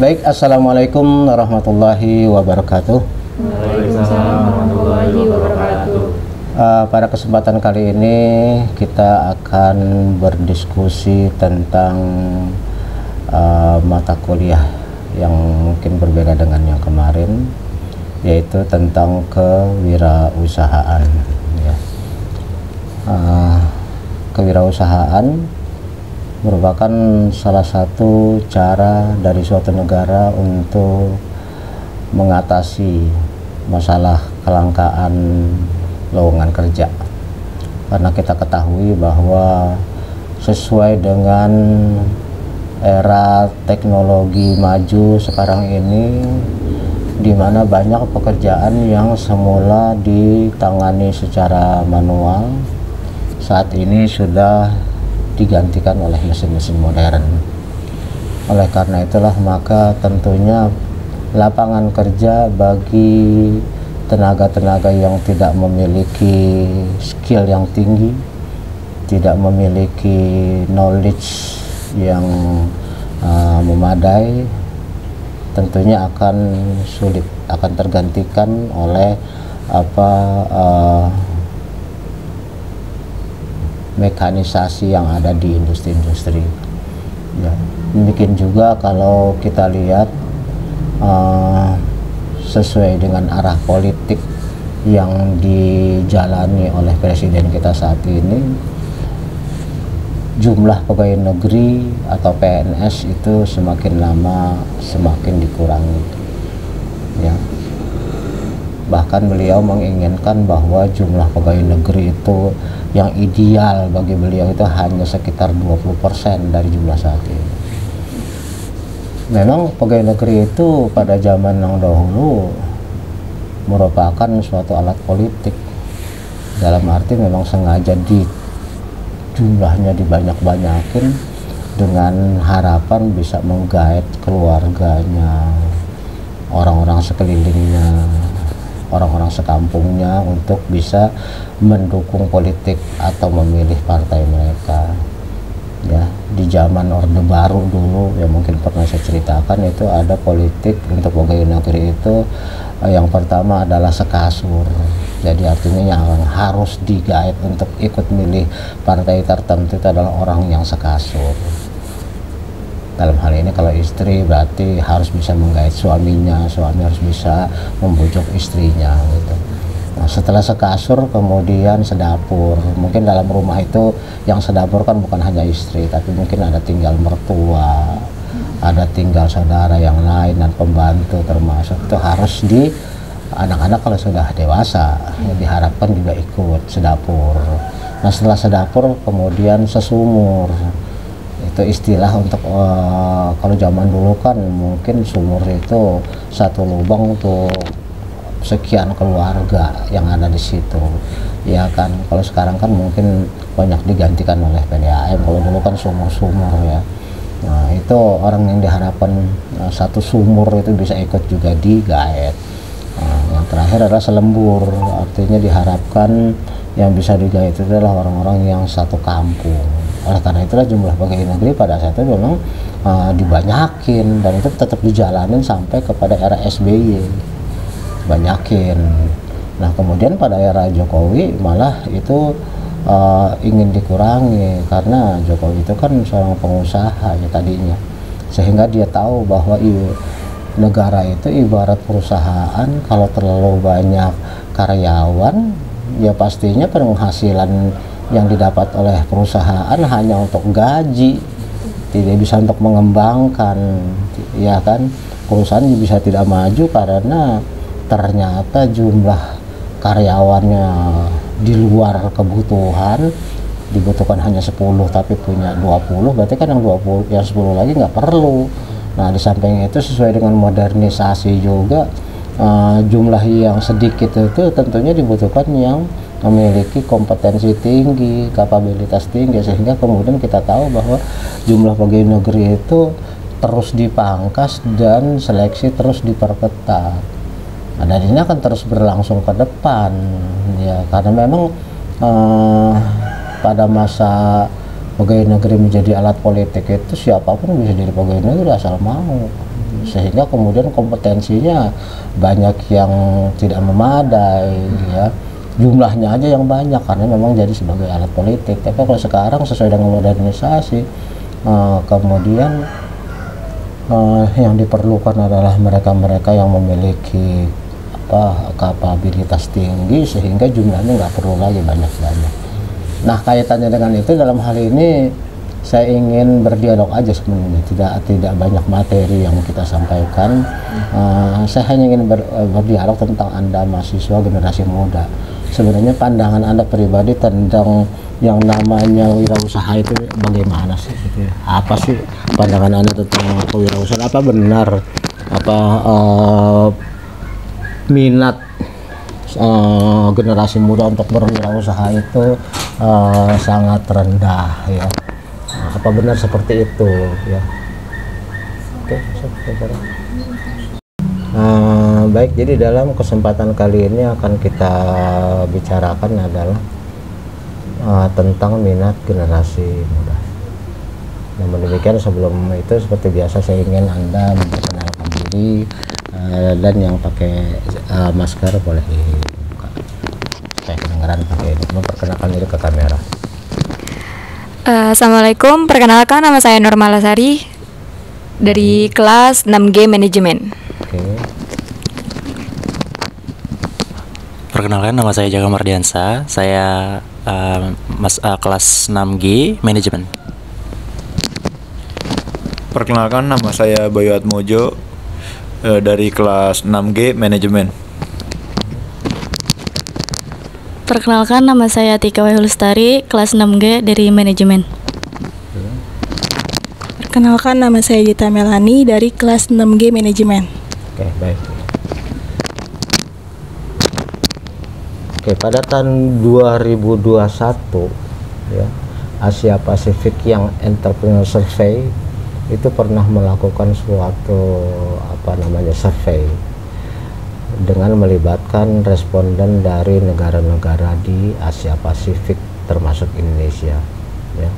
Baik, assalamualaikum warahmatullahi wabarakatuh. Waalaikumsalam warahmatullahi wabarakatuh. Pada kesempatan kali ini kita akan berdiskusi tentang mata kuliah yang mungkin berbeda dengan yang kemarin, yaitu tentang kewirausahaan. Ya. Kewirausahaan merupakan salah satu cara dari suatu negara untuk mengatasi masalah kelangkaan lowongan kerja, karena kita ketahui bahwa sesuai dengan era teknologi maju sekarang ini, di mana banyak pekerjaan yang semula ditangani secara manual saat ini sudah digantikan oleh mesin-mesin modern. Oleh karena itulah maka tentunya lapangan kerja bagi tenaga-tenaga yang tidak memiliki skill yang tinggi, tidak memiliki knowledge yang memadai, tentunya akan sulit, akan tergantikan oleh mekanisasi yang ada di industri-industri. Ya, demikian juga kalau kita lihat sesuai dengan arah politik yang dijalani oleh presiden kita saat ini, jumlah pegawai negeri atau PNS itu semakin lama semakin dikurangi. Ya. Bahkan beliau menginginkan bahwa jumlah pegawai negeri itu yang ideal bagi beliau itu hanya sekitar 20% dari jumlah saat ini. Memang pegawai negeri itu pada zaman yang dahulu merupakan suatu alat politik, dalam arti memang sengaja jumlahnya dibanyak-banyakin dengan harapan bisa menggait keluarganya, orang-orang sekelilingnya, orang-orang sekampungnya untuk bisa mendukung politik atau memilih partai mereka. Ya, di zaman Orde Baru dulu yang mungkin pernah saya ceritakan, itu ada politik untuk pegawai negeri itu yang pertama adalah sekasur. Jadi artinya yang harus digait untuk ikut milih partai tertentu itu adalah orang yang sekasur. Dalam hal ini kalau istri berarti harus bisa menggait suaminya, suami harus bisa membujuk istrinya gitu. Nah, setelah sekasur kemudian sedapur. Mungkin dalam rumah itu yang sedapur kan bukan hanya istri, tapi mungkin ada tinggal mertua, ada tinggal saudara yang lain dan pembantu termasuk. Itu harus anak-anak kalau sudah dewasa ya diharapkan juga ikut sedapur. Nah, setelah sedapur kemudian sesumur. Itu istilah untuk kalau zaman dulu kan mungkin sumur itu satu lubang untuk sekian keluarga yang ada di situ, ya kan. Kalau sekarang kan mungkin banyak digantikan oleh PDAM. Kalau dulu kan sumur-sumur ya. Nah, itu orang yang diharapkan satu sumur itu bisa ikut juga digait. Nah, yang terakhir adalah selembur, artinya diharapkan yang bisa digait itu adalah orang-orang yang satu kampung. Oleh karena itulah jumlah pegawai negeri pada saat itu memang dibanyakin, dan itu tetap dijalanin sampai kepada era SBY, banyakin. Nah, kemudian pada era Jokowi malah itu ingin dikurangi, karena Jokowi itu kan seorang pengusaha ya tadinya, sehingga dia tahu bahwa negara itu ibarat perusahaan. Kalau terlalu banyak karyawan ya pastinya penghasilan yang didapat oleh perusahaan hanya untuk gaji, tidak bisa untuk mengembangkan, ya kan. Perusahaan bisa tidak maju karena ternyata jumlah karyawannya di luar kebutuhan, dibutuhkan hanya 10 tapi punya 20, berarti kan yang 20 yang 10 lagi nggak perlu. Nah, di samping itu sesuai dengan modernisasi juga, jumlah yang sedikit itu tentunya dibutuhkan yang memiliki kompetensi tinggi, kapabilitas tinggi, sehingga kemudian kita tahu bahwa jumlah pegawai negeri itu terus dipangkas dan seleksi terus diperketat. Nah, dan ini akan terus berlangsung ke depan ya, karena memang pada masa pegawai negeri menjadi alat politik itu siapapun bisa jadi pegawai negeri asal mau, sehingga kemudian kompetensinya banyak yang tidak memadai ya, jumlahnya aja yang banyak karena memang jadi sebagai alat politik. Tapi kalau sekarang sesuai dengan modernisasi, kemudian yang diperlukan adalah mereka-mereka yang memiliki kapabilitas tinggi sehingga jumlahnya nggak perlu lagi banyak-banyak. Nah, kaitannya dengan itu dalam hal ini saya ingin berdialog aja sebenarnya, tidak banyak materi yang kita sampaikan. Saya hanya ingin berdialog tentang Anda mahasiswa generasi muda. Sebenarnya pandangan Anda pribadi tentang yang namanya wirausaha itu bagaimana sih? Apa sih pandangan Anda tentang kewirausahaan? Apa benar minat generasi muda untuk berwirausaha itu sangat rendah ya? Apa benar seperti itu ya? Oke, baik, jadi dalam kesempatan kali ini akan kita bicarakan adalah tentang minat generasi muda. Namun demikian, sebelum itu seperti biasa saya ingin Anda memperkenalkan diri, dan yang pakai masker boleh dibuka supaya kedengaran pakai ini. Memperkenalkan diri ke kamera. Assalamualaikum, perkenalkan nama saya Norma Lasari dari kelas 6G Manajemen. Oke. Perkenalkan, nama saya Jaka Mardiansa. Saya kelas 6G Manajemen. Perkenalkan, nama saya Bayu Atmojo dari kelas 6G Manajemen. Perkenalkan, nama saya Tika Wahulustari, kelas 6G dari Manajemen. Perkenalkan, nama saya Gita Melani dari kelas 6G Manajemen. Oke, baik. Oke, pada tahun 2021 ya, Asia Pasifik yang Entrepreneur Survey itu pernah melakukan suatu survei dengan melibatkan responden dari negara-negara di Asia Pasifik termasuk Indonesia ya.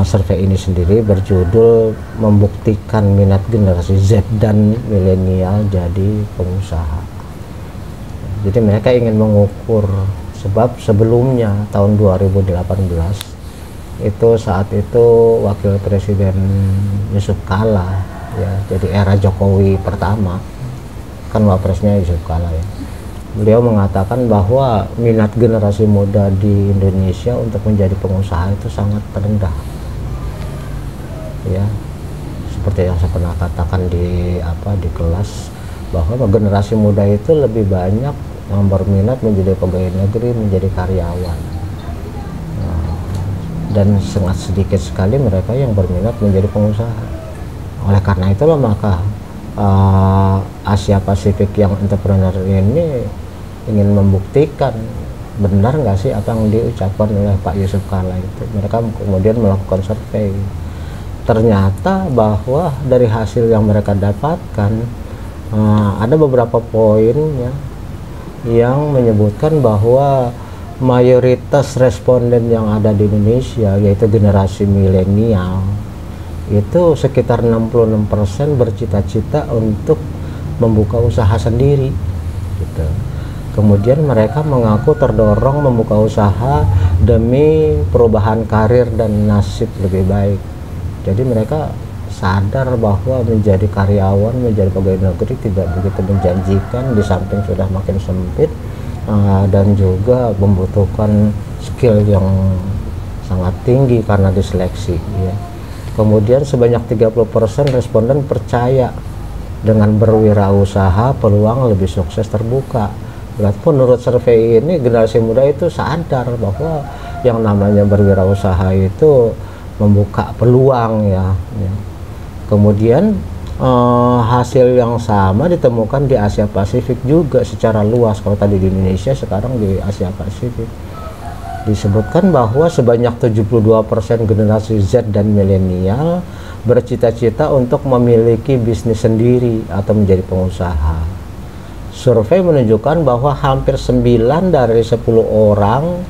Survei ini sendiri berjudul membuktikan minat generasi Z dan milenial jadi pengusaha. Jadi mereka ingin mengukur, sebab sebelumnya tahun 2018 itu saat itu Wakil Presiden Yusuf Kala ya, jadi era Jokowi pertama kan wapresnya Yusuf Kala ya, beliau mengatakan bahwa minat generasi muda di Indonesia untuk menjadi pengusaha itu sangat rendah ya, seperti yang saya pernah katakan di kelas, bahwa generasi muda itu lebih banyak yang berminat menjadi pegawai negeri, menjadi karyawan. Dan sangat sedikit sekali mereka yang berminat menjadi pengusaha. Oleh karena itulah maka Asia Pasifik yang entrepreneur ini ingin membuktikan benar nggak sih apa yang diucapkan oleh Pak Yusuf Kala itu. Mereka kemudian melakukan survei. Ternyata bahwa dari hasil yang mereka dapatkan ada beberapa poin ya, yang menyebutkan bahwa mayoritas responden yang ada di Indonesia, yaitu generasi milenial, itu sekitar 66% bercita-cita untuk membuka usaha sendiri gitu. Kemudian mereka mengaku terdorong membuka usaha demi perubahan karir dan nasib lebih baik. Jadi mereka sadar bahwa menjadi karyawan, menjadi pegawai negeri tidak begitu menjanjikan, di samping sudah makin sempit, dan juga membutuhkan skill yang sangat tinggi karena diseleksi ya. Kemudian sebanyak 30% responden percaya dengan berwirausaha peluang lebih sukses terbuka. Berarti menurut survei ini generasi muda itu sadar bahwa yang namanya berwirausaha itu membuka peluang ya. Kemudian hasil yang sama ditemukan di Asia Pasifik juga secara luas. Kalau tadi di Indonesia, sekarang di Asia Pasifik disebutkan bahwa sebanyak 72% generasi Z dan milenial bercita-cita untuk memiliki bisnis sendiri atau menjadi pengusaha. Survei menunjukkan bahwa hampir 9 dari 10 orang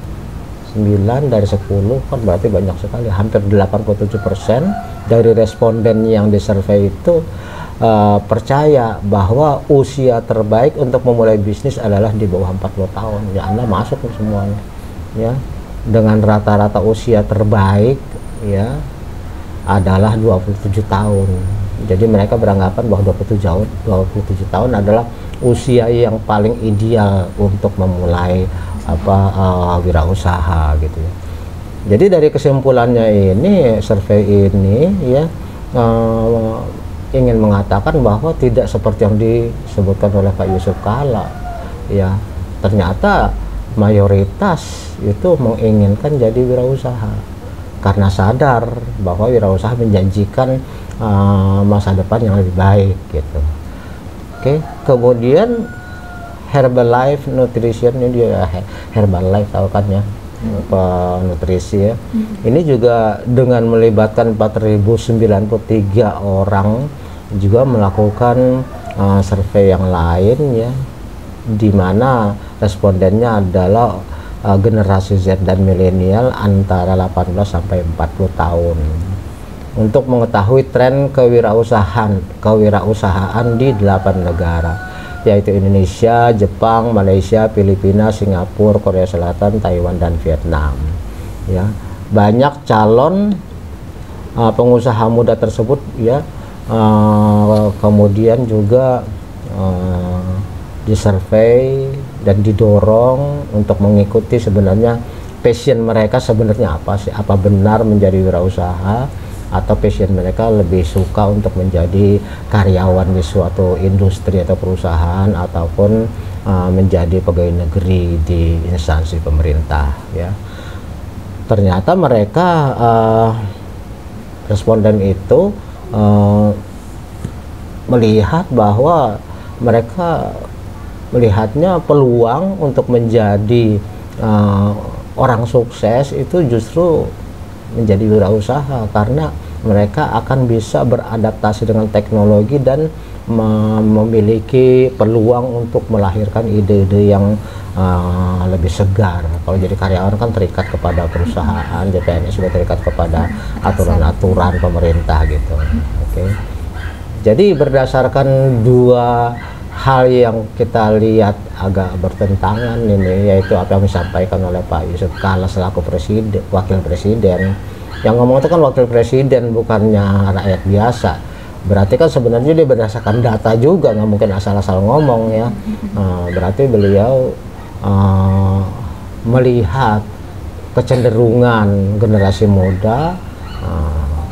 9 dari 10 kan berarti banyak sekali, hampir 87% dari responden yang disurvei itu percaya bahwa usia terbaik untuk memulai bisnis adalah di bawah 40 tahun. Ya, Anda masuk semuanya ya, dengan rata-rata usia terbaik ya adalah 27 tahun. Jadi mereka beranggapan bahwa 27 tahun adalah usia yang paling ideal untuk memulai wirausaha gitu ya. Jadi dari kesimpulannya ini, survei ini ya ingin mengatakan bahwa tidak seperti yang disebutkan oleh Pak Yusuf Kalla ya. Ternyata mayoritas itu menginginkan jadi wirausaha karena sadar bahwa wirausaha menjanjikan masa depan yang lebih baik gitu. Oke, kemudian Herbalife Nutrition ini dia Herbalife tahu kan ya, nutrisi ya. Ini juga dengan melibatkan 4.093 orang juga melakukan survei yang lain ya, di mana respondennya adalah generasi Z dan milenial antara 18 sampai 40 tahun untuk mengetahui tren kewirausahaan di 8 negara, yaitu Indonesia, Jepang, Malaysia, Filipina, Singapura, Korea Selatan, Taiwan, dan Vietnam ya. Banyak calon pengusaha muda tersebut ya kemudian juga disurvei dan didorong untuk mengikuti sebenarnya passion mereka sebenarnya apa sih, apa benar menjadi wirausaha atau passion mereka lebih suka untuk menjadi karyawan di suatu industri atau perusahaan ataupun menjadi pegawai negeri di instansi pemerintah ya. Ternyata mereka responden itu melihat bahwa mereka melihatnya peluang untuk menjadi orang sukses itu justru menjadi wirausaha karena mereka akan bisa beradaptasi dengan teknologi dan memiliki peluang untuk melahirkan ide-ide yang lebih segar. Kalau jadi karyawan kan terikat kepada perusahaan, JPNS sudah terikat kepada aturan-aturan pemerintah gitu. Oke. Jadi berdasarkan dua hal yang kita lihat agak bertentangan ini, yaitu apa yang disampaikan oleh Pak Yusuf Kalla selaku wakil presiden. Yang ngomong itu kan wakil presiden, bukannya rakyat biasa. Berarti kan sebenarnya dia berdasarkan data juga, nggak mungkin asal-asal ngomong ya. Berarti beliau melihat kecenderungan generasi muda,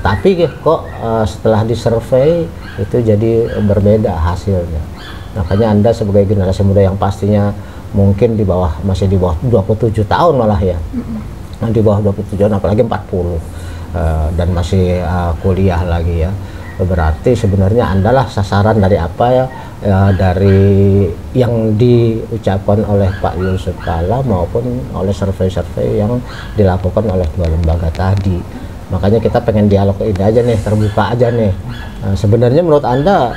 tapi kok setelah disurvei itu jadi berbeda hasilnya. Makanya Anda sebagai generasi muda yang pastinya mungkin masih di bawah 27 tahun malah ya, di bawah 27 tahun apalagi 40 dan masih kuliah lagi ya, berarti sebenarnya Anda lah sasaran dari apa ya, dari yang diucapkan oleh Pak Yusuf Kalla maupun oleh survei-survei yang dilakukan oleh dua lembaga tadi. Makanya kita pengen dialog ini aja nih, terbuka aja nih. Sebenarnya menurut Anda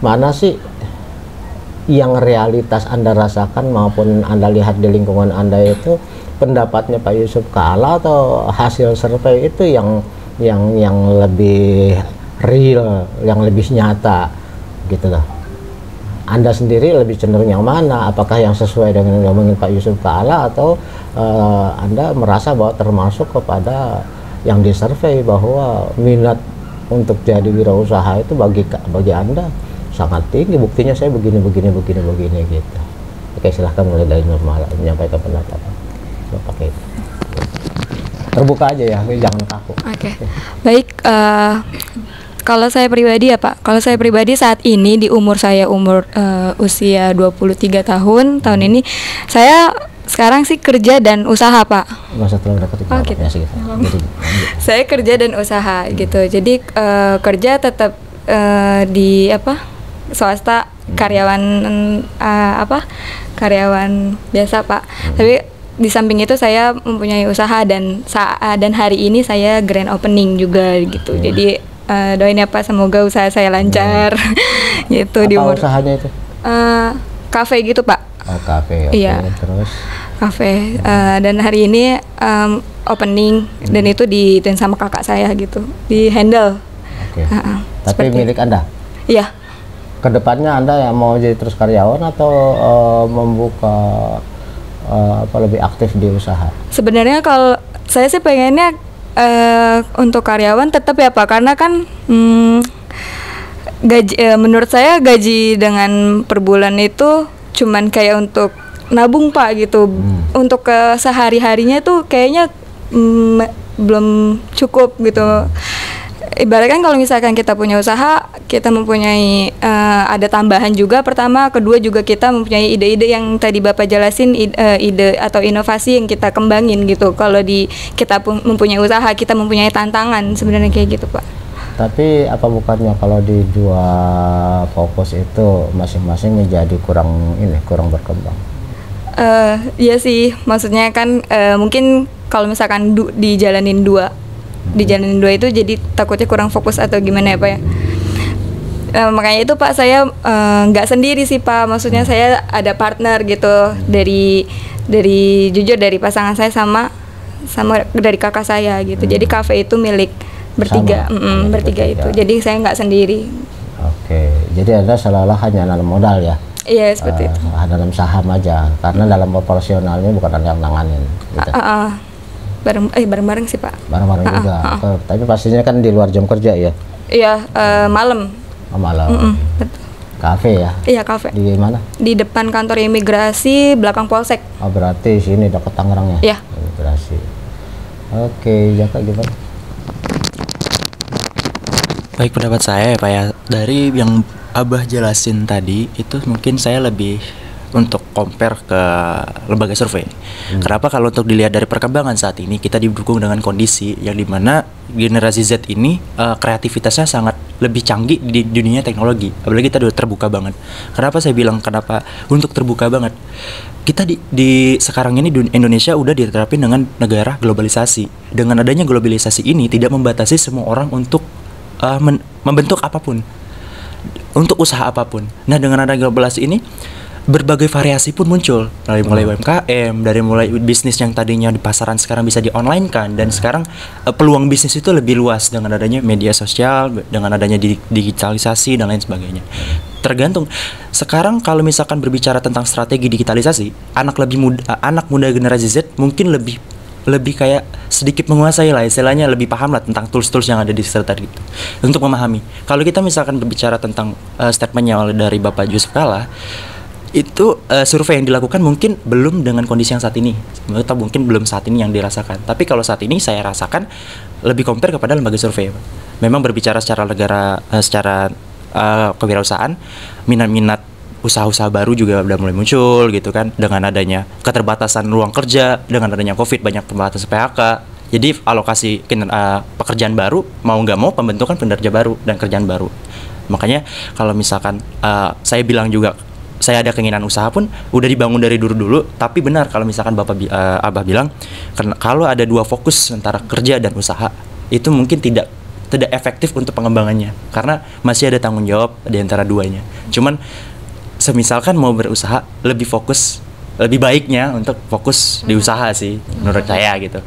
mana sih yang realitas Anda rasakan maupun Anda lihat di lingkungan Anda itu, pendapatnya Pak Yusuf Kalla atau hasil survei itu yang lebih real, yang lebih nyata gitu loh. Anda sendiri lebih cenderung yang mana? Apakah yang sesuai dengan yang ngomongin Pak Yusuf Kalla atau Anda merasa bahwa termasuk kepada yang disurvei bahwa minat untuk jadi wirausaha itu bagi Anda sangat tinggi, buktinya saya begini gitu. Oke, silahkan mulai dari Normal menyampaikan pendapat pakai itu. Terbuka aja ya, jangan kaku. Oke. Baik, kalau saya pribadi ya Pak, kalau saya pribadi saat ini di usia 23 tahun ini saya sekarang sih kerja dan usaha Pak. Nggak usah terlalu dekat gitu. Ya, gitu. Jadi, saya kerja dan usaha gitu. Jadi kerja tetap di swasta, karyawan karyawan biasa Pak. Tapi di samping itu saya mempunyai usaha dan hari ini saya grand opening juga gitu. Jadi doain ya Pak, semoga usaha saya lancar gitu. Apa usahanya itu? Kafe gitu Pak. Oh, kafe. Iya. Terus kafe. Dan hari ini opening dan itu diitin sama kakak saya gitu, di handle. Oke. Tapi Seperti milik Anda? Iya. Kedepannya Anda yang mau jadi terus karyawan atau membuka lebih aktif di usaha? Sebenarnya kalau saya sih pengennya untuk karyawan tetap ya Pak, karena kan gaji menurut saya gaji dengan per bulan itu cuman kayak untuk nabung Pak gitu. Untuk sehari-harinya tuh kayaknya belum cukup gitu. Ibaratkan kalau misalkan kita punya usaha, kita mempunyai ada tambahan juga. Pertama, kedua juga kita mempunyai ide-ide yang tadi Bapak jelasin, ide atau inovasi yang kita kembangin gitu. Kalau kita mempunyai usaha, kita mempunyai tantangan sebenarnya kayak gitu Pak. Tapi apa bukannya kalau di dua fokus itu masing-masing menjadi kurang berkembang? Iya sih, maksudnya kan mungkin kalau misalkan dijalanin dua itu jadi takutnya kurang fokus atau gimana ya Pak ya. Makanya itu Pak, saya nggak sendiri sih Pak, maksudnya saya ada partner gitu dari jujur dari pasangan saya sama dari kakak saya gitu. Jadi kafe itu milik bertiga, bertiga itu. Jadi saya nggak sendiri. Oke, jadi Anda seolah-olah hanya nanam modal ya? Iya seperti itu. Dalam saham aja, karena dalam operasionalnya bukan Anda yang nanganin. Gitu. Bareng-bareng sih Pak. Bareng-bareng juga. Tapi pastinya kan di luar jam kerja ya? Iya, malam. Malam. Betul. Kafe ya? Iya kafe. Di mana? Di depan kantor imigrasi, belakang polsek. Oh berarti sini dekat Tangerang ya? Iya. Imigrasi. Oke, Jaka gimana? Baik, pendapat saya ya Pak ya, dari yang Abah jelasin tadi itu mungkin saya lebih untuk compare ke lembaga survei. Kenapa? Kalau untuk dilihat dari perkembangan saat ini, kita didukung dengan kondisi yang dimana generasi Z ini kreativitasnya sangat lebih canggih di dunia teknologi. Apalagi kita udah terbuka banget. Kenapa saya bilang kenapa untuk terbuka banget? Kita di sekarang ini Indonesia udah diterapin dengan negara globalisasi. Dengan adanya globalisasi ini tidak membatasi semua orang untuk membentuk apapun, untuk usaha apapun. Nah, dengan adanya globalisasi ini berbagai variasi pun muncul, dari mulai UMKM, dari mulai bisnis yang tadinya di pasaran sekarang bisa di online kan, dan sekarang peluang bisnis itu lebih luas dengan adanya media sosial, dengan adanya digitalisasi dan lain sebagainya. Tergantung sekarang kalau misalkan berbicara tentang strategi digitalisasi, anak muda generasi Z mungkin lebih kayak sedikit menguasai lah, istilahnya lebih paham lah tentang tools-tools yang ada di sekitar gitu, untuk memahami. Kalau kita misalkan berbicara tentang statementnya dari Bapak Yusuf Kalla, itu survei yang dilakukan mungkin belum dengan kondisi yang saat ini, atau mungkin belum saat ini yang dirasakan. Tapi kalau saat ini saya rasakan lebih compare kepada lembaga survei. Memang berbicara secara negara, secara kewirausahaan, minat-minat usaha-usaha baru juga udah mulai muncul gitu kan, dengan adanya keterbatasan ruang kerja, dengan adanya COVID banyak pembatasan PHK. Jadi alokasi pekerjaan baru, mau nggak mau pembentukan pekerja baru dan kerjaan baru. Makanya kalau misalkan saya bilang juga saya ada keinginan usaha pun udah dibangun dari dulu. Tapi benar kalau misalkan Abah bilang kalau ada dua fokus antara kerja dan usaha, itu mungkin tidak efektif untuk pengembangannya, karena masih ada tanggung jawab di antara duanya. Cuman semisalkan mau berusaha, lebih baiknya untuk fokus di usaha sih menurut saya gitu.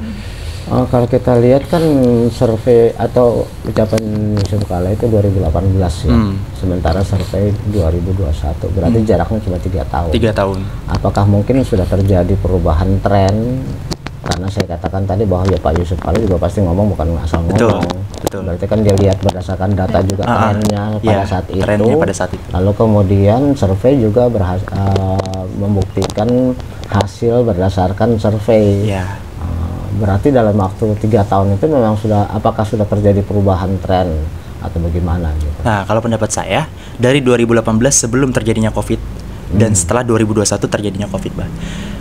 Kalau kita lihat kan survei atau ucapan Yusuf Kalla itu 2018 ya, sementara survei 2021, berarti jaraknya cuma 3 tahun. 3 tahun. Apakah mungkin sudah terjadi perubahan tren? Karena saya katakan tadi bahwa ya Pak Yusuf Kalla juga pasti ngomong, bukan asal ngomong. Betul. Berarti kan dia lihat berdasarkan data juga trennya pada saat itu. Lalu kemudian survei juga membuktikan hasil berdasarkan survei. Berarti dalam waktu 3 tahun itu memang apakah sudah terjadi perubahan tren atau bagaimana gitu? Nah, kalau pendapat saya dari 2018 sebelum terjadinya COVID dan setelah 2021 terjadinya COVID, Bah.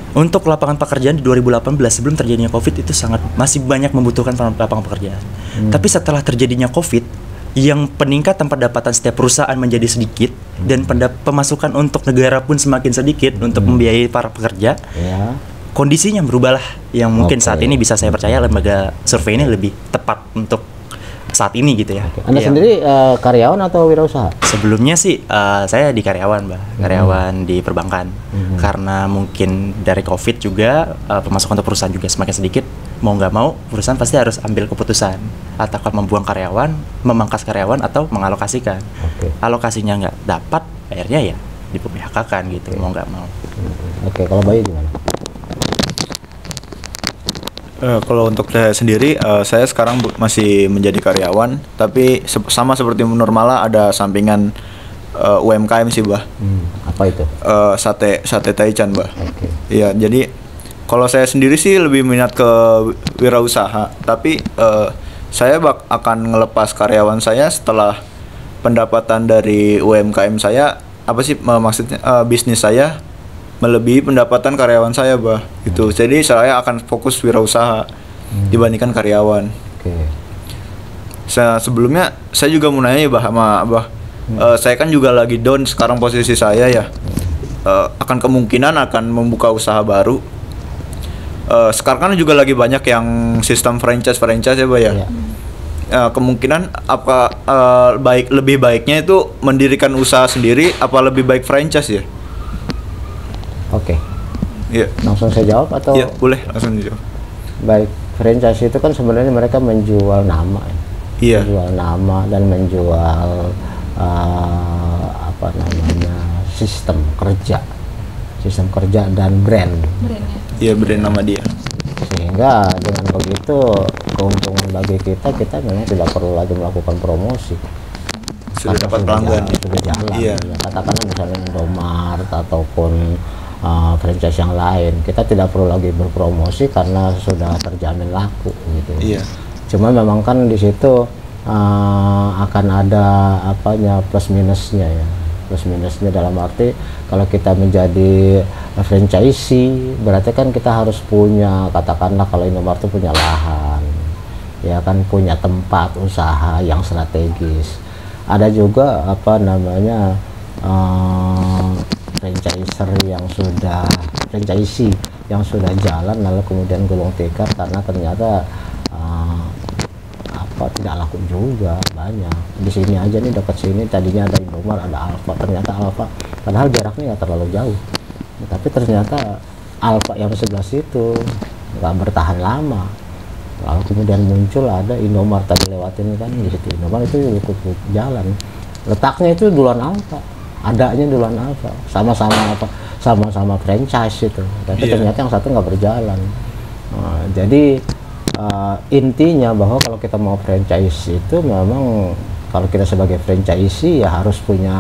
Untuk lapangan pekerjaan di 2018 sebelum terjadinya COVID itu masih banyak membutuhkan lapangan pekerjaan. Tapi setelah terjadinya COVID, yang peningkatan pendapatan setiap perusahaan menjadi sedikit dan pemasukan untuk negara pun semakin sedikit untuk membiayai para pekerja. Kondisinya berubahlah, yang mungkin saat ini bisa saya percaya lembaga survei ini lebih tepat untuk saat ini gitu ya. Anda Iya. sendiri karyawan atau wirausaha? Sebelumnya sih saya di karyawan, Mbak. Karyawan di perbankan. Karena mungkin dari Covid juga pemasukan untuk perusahaan juga semakin sedikit. Mau nggak mau perusahaan pasti harus ambil keputusan apakah membuang karyawan, memangkas karyawan atau mengalokasikan. Oke. Alokasinya nggak dapat, akhirnya ya di-PHK-kan gitu, mau nggak mau. Oke, kalau Bayu gimana? Kalau untuk saya sendiri, saya sekarang masih menjadi karyawan, tapi sama seperti Nurmala ada sampingan UMKM sih, Bah. Apa itu? Sate Taichan, Bah. Oke. Iya, jadi kalau saya sendiri sih lebih minat ke wirausaha, tapi saya akan ngelepas karyawan saya setelah pendapatan dari UMKM saya, apa sih maksudnya, bisnis saya melebihi pendapatan karyawan saya, Bah. Gitu. Jadi saya akan fokus wirausaha dibandingkan karyawan. Oke. Sebelumnya saya juga mau nanya ya, Bah, sama Abah. Saya kan juga lagi down sekarang posisi saya ya. Akan kemungkinan akan membuka usaha baru. Sekarang kan juga lagi banyak yang sistem franchise ya, Bah ya. Iya. Kemungkinan apa lebih baiknya itu mendirikan usaha sendiri apa lebih baik franchise ya? Oke. Iya. Langsung saya jawab atau? Iya, boleh langsung dijawab. Baik, franchise itu kan sebenarnya mereka menjual nama ya. Iya. Menjual nama dan menjual apa namanya, sistem kerja dan brand. Iya, brand nama dia. Sehingga dengan begitu keuntungan bagi kita memang tidak perlu lagi melakukan promosi. Sudah Karena dapat pelanggan. sudah jalan. Iya. Ya, katakanlah misalnya Indomaret ataupun franchise yang lain, kita tidak perlu lagi berpromosi karena sudah terjamin laku gitu. Iya. Cuma memang kan di situ akan ada apanya plus minusnya ya. Plus minusnya dalam arti kalau kita menjadi franchisee berarti kan kita harus punya, katakanlah kalau Indomaret itu punya lahan, ya kan, punya tempat usaha yang strategis. Ada juga apa namanya franchisee yang sudah jalan lalu kemudian gulung tikar karena ternyata tidak laku juga. Banyak di sini aja nih, dekat sini tadinya ada Indomaret, ada Alfa, ternyata Alfa padahal jaraknya nggak terlalu jauh, tapi ternyata Alfa yang sebelah situ nggak bertahan lama, lalu kemudian muncul ada Indomaret tadi lewatin kan di situ. Indomaret itu ikut jalan, letaknya itu duluan Alfa, adanya duluan Alfa, sama-sama franchise itu, tapi ternyata yang satu nggak berjalan. Jadi intinya bahwa kalau kita mau franchise itu memang kalau kita sebagai franchisee ya harus punya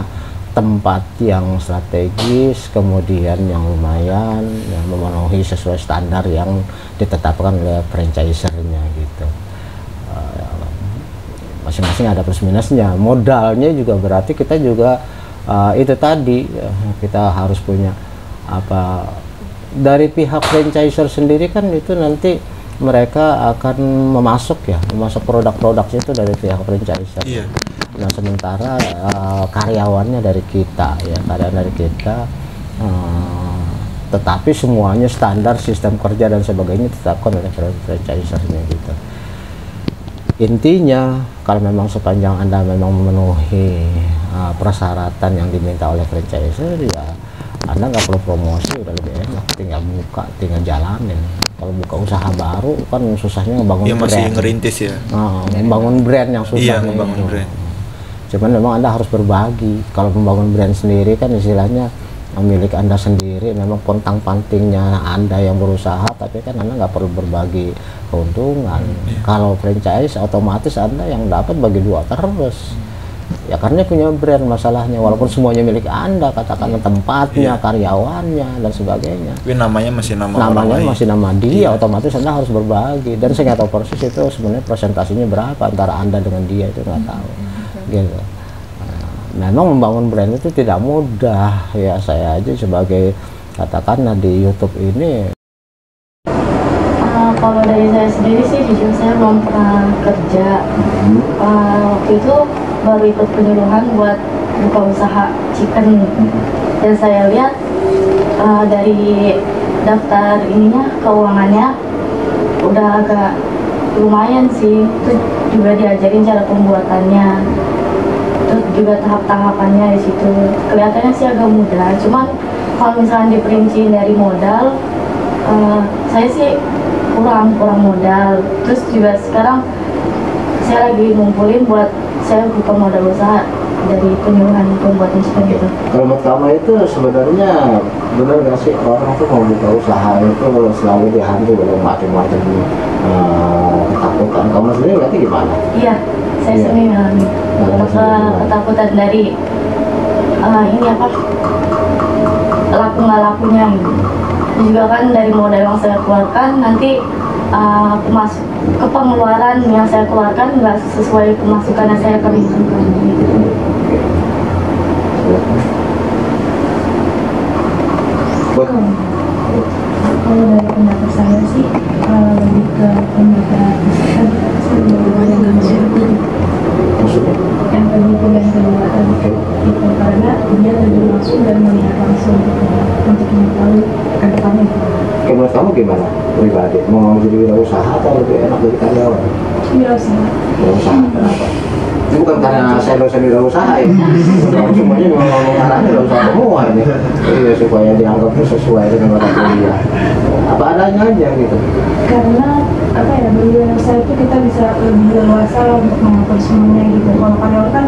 tempat yang strategis, kemudian yang lumayan, yang memenuhi sesuai standar yang ditetapkan oleh franchisernya gitu. Masing-masing ada plus minusnya. Modalnya juga berarti kita juga itu tadi kita harus punya apa, dari pihak franchiser sendiri kan itu nanti mereka akan memasuk produk-produk itu dari pihak franchiser. Iya. Nah sementara karyawannya dari kita ya, karyawan dari kita, tetapi semuanya standar sistem kerja dan sebagainya ditetapkan oleh franchisernya gitu. Intinya kalau memang sepanjang Anda memang memenuhi persyaratan yang diminta oleh franchiser ya Anda nggak perlu promosi, udah lebih enak, tinggal buka, tinggal jalanin. Kalau buka usaha baru kan susahnya ngebangun brand. Masih ngerintis ya. Membangun brand yang susah. Iya, membangun brand. Cuman memang Anda harus berbagi. Kalau membangun brand sendiri kan istilahnya milik Anda sendiri, memang pontang-pantingnya Anda yang berusaha, tapi kan Anda nggak perlu berbagi keuntungan. Kalau franchise otomatis Anda yang dapat bagi dua terus. Ya karena punya brand masalahnya, walaupun semuanya milik Anda, katakanlah tempatnya, karyawannya dan sebagainya. Tapi namanya masih masih nama dia, otomatis Anda harus berbagi. Dan saya nggak tahu persis itu sebenarnya presentasinya berapa antara Anda dengan dia, itu nggak tahu. Gitu. Memang membangun brand itu tidak mudah ya. Saya aja sebagai katakanlah di YouTube ini. Kalau dari saya sendiri sih jujur saya belum pernah kerja. Waktu itu baru ikut penyuluhan buat buka usaha chicken, dan saya lihat dari daftar ininya, keuangannya udah agak lumayan sih. Itu juga diajarin cara pembuatannya, terus juga tahap-tahapannya di situ. Kelihatannya sih agak mudah, cuman kalau misalnya diperinci dari modal, saya sih kurang modal. Terus juga sekarang saya lagi ngumpulin buat saya buka modal usaha dari penyuluhan pembuatan chicken gitu. Kalau menurut kamu itu sebenarnya benar nggak sih orang tuh mau buka usaha itu selalu dihantui oleh macam-macam ketakutan? Kamu sendiri berarti gimana? Iya, saya Iya. sering mengalami ketakutan dari ini apa, laku nggak lakunya gitu. Juga kan dari modal yang saya keluarkan nanti ke pengeluaran yang saya keluarkan nggak sesuai pemasukan yang saya kerjakan gitu. Kalau dari pendapat saya sih lebih ke pembukaan Maksudnya? yang tadi pilihan kedua tadi gitu, karena dia lebih langsung dan melihat langsung gitu, untuk mengetahui ke depannya. Menurut kamu gimana pribadi? Mau jadi wirausaha atau lebih enak jadi karyawan? Wirausaha. Wirausaha, kenapa? Itu bukan karena saya dosen wirausaha ya. Semuanya memang mengarahnya wirausaha semua ini. Jadi supaya dianggap sesuai dengan mata kuliah. Apa adanya aja gitu. Karena apa ya, berwirausaha itu kita bisa lebih leluasa untuk mengatur semuanya gitu. Kalau karyawan kan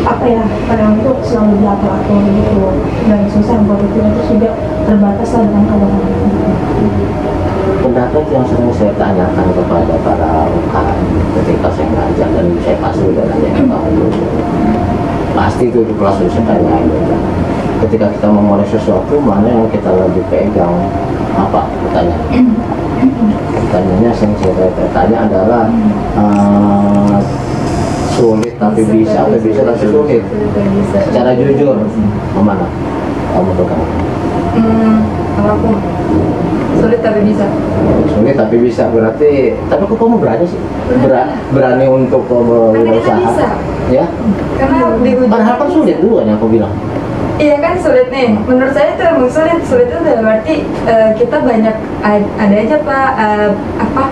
apa ya, karyawan itu selalu diatur-atur gitu dan susah buat itu, terus juga terbatas lah dengan karyawan. Pendapat yang sering saya tanyakan kepada para UKM ketika saya ngajar dan saya pasti udah nanya ke kamu, pasti itu di kelas saya tanyain, ketika kita memulai sesuatu mana yang kita lebih pegang, apa pertanyaan? Pertanyaannya yang saya tanya adalah sulit tapi bisa atau bisa tapi sulit. Secara jujur, kemana kamu pegang? Kalau aku sulit tapi bisa. Sulit tapi bisa, berarti tapi kok kamu berani sih? Berani untuk berusaha? Ya? Karena di ujung Padahal kan sulit dulu yang aku bilang. iya kan sulit nih. Menurut saya itu emang sulit. Sulit itu dalam arti kita banyak ada aja pak apa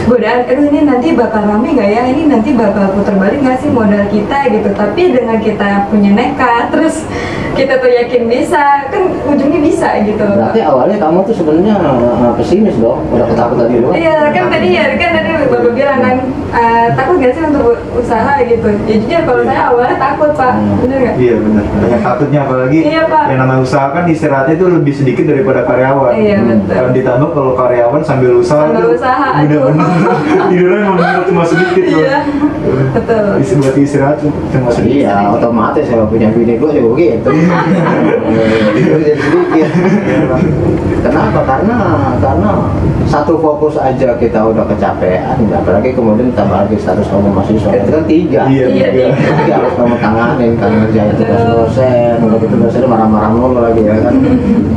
godaan. Aduh ini nanti bakal rame nggak ya? Ini nanti bakal putar balik nggak sih modal kita gitu. Tapi dengan kita punya nekat, terus kita tuh yakin bisa, kan ujungnya bisa gitu. Berarti awalnya kamu tuh sebenarnya pesimis dong, udah ketakutan dulu. Iya kan tadi bapak bilang kan takut nggak sih untuk usaha gitu. Ya jujur kalau saya awalnya takut pak, bener nggak? Iya benar. Banyak takutnya apalagi Iya, Pak. yang namanya usaha kan istirahatnya itu lebih sedikit daripada karyawan. Iya, betul. Dan ditambah kalau karyawan sambil usaha Sambil itu usaha, bener-bener tidurnya memang cuma sedikit loh. Iya, betul. Buat istirahat cuma sedikit. Iya, otomatis saya punya bini gue juga begitu. Tidur jadi sedikit. Kenapa? Karena satu fokus aja kita udah kecapean, apalagi kemudian tambah lagi status kamu mahasiswa, itu kan tiga. Iya, Iya, iya. Tiga harus kamu tanganin, kan ngerjain tugas dosen, udah gitu dosen marah-marah mulu lagi ya kan.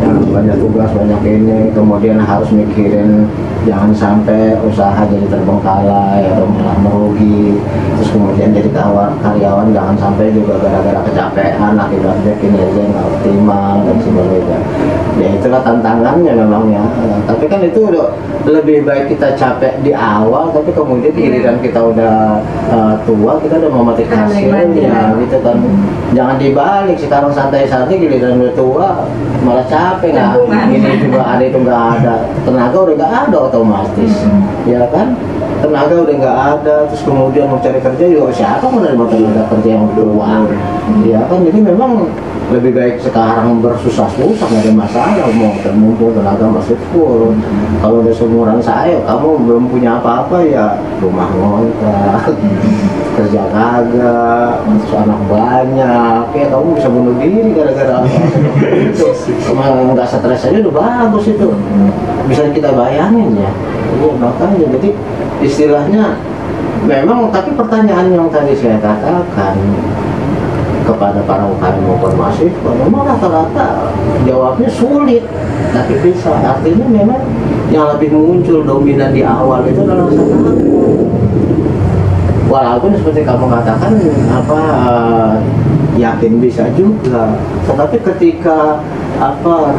Ya, banyak tugas, banyak ini, kemudian harus mikirin jangan sampai usaha jadi terbengkalai atau malah merugi, terus kemudian jadi karyawan jangan sampai juga gara-gara kecapean akibatnya kinerja nggak optimal dan sebagainya. Ya itulah tantangannya memang ya. Tapi kan itu udah lebih baik kita capek di awal, tapi kemudian giliran kita udah tua, kita udah memetik hasilnya gitu kan. Jangan dibalik, sekarang santai-santai giliran udah tua malah capek nggak. Ini juga ada itu nggak ada, tenaga udah nggak ada otomatis, ya kan? Tenaga udah nggak ada, terus kemudian mau cari kerja juga siapa menerima tenaga kerja yang tua, ya kan? Jadi memang lebih baik sekarang bersusah-susah, nggak ada masalah, mau termumpul tenaga masih full. Kalau udah seumuran saya, kamu belum punya apa-apa ya rumah ngontrak, kerja kagak, terus anak banyak, ya kamu bisa bunuh diri gara-gara itu. Cuma nggak stres aja udah bagus itu, bisa kita bayangin ya. Iya makanya jadi istilahnya memang, tapi pertanyaan yang tadi saya katakan kepada para UKM maupun mahasiswa, memang rata-rata jawabnya sulit, tapi bisa. Artinya memang yang lebih muncul dominan di awal itu adalah rasa takut. Walaupun seperti kamu katakan yakin bisa juga, tetapi ketika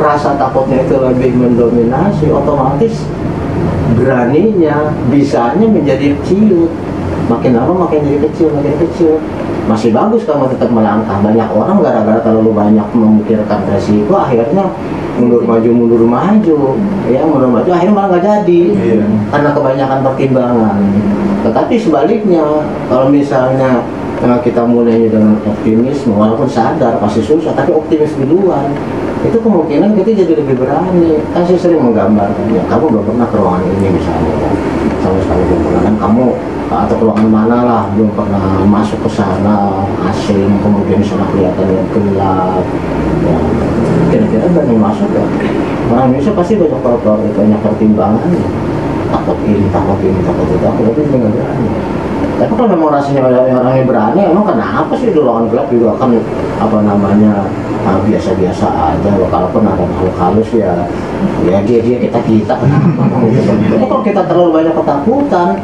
rasa takutnya itu lebih mendominasi, otomatis beraninya, bisanya menjadi ciut. makin lama makin jadi kecil, makin kecil. Masih bagus kamu tetap melangkah. Banyak orang gara-gara terlalu banyak memikirkan resiko, akhirnya mundur maju, ya mundur maju akhirnya malah nggak jadi karena kebanyakan pertimbangan. Tetapi sebaliknya, kalau misalnya kita mulainya dengan optimisme, walaupun sadar pasti susah, tapi optimis duluan, itu kemungkinan kita jadi lebih berani. Kan saya sering menggambarkan, ya kamu belum pernah ke ruangan ini misalnya, sama sekali belum pernah, kan kamu atau ke ruangan mana lah belum pernah masuk ke sana, asing, kemudian sana kelihatannya gelap, ya kira-kira berani masuk ya? Orang Indonesia pasti banyak pertimbangan, takut ini, takut itu, tapi nggak berani. Tapi kalau memang rasanya orangnya berani, emang kenapa sih di ruangan gelap juga kan biasa-biasa aja. Kalaupun ada makhluk halus ya dia kita kenapa? Tapi kalau kita terlalu banyak ketakutan,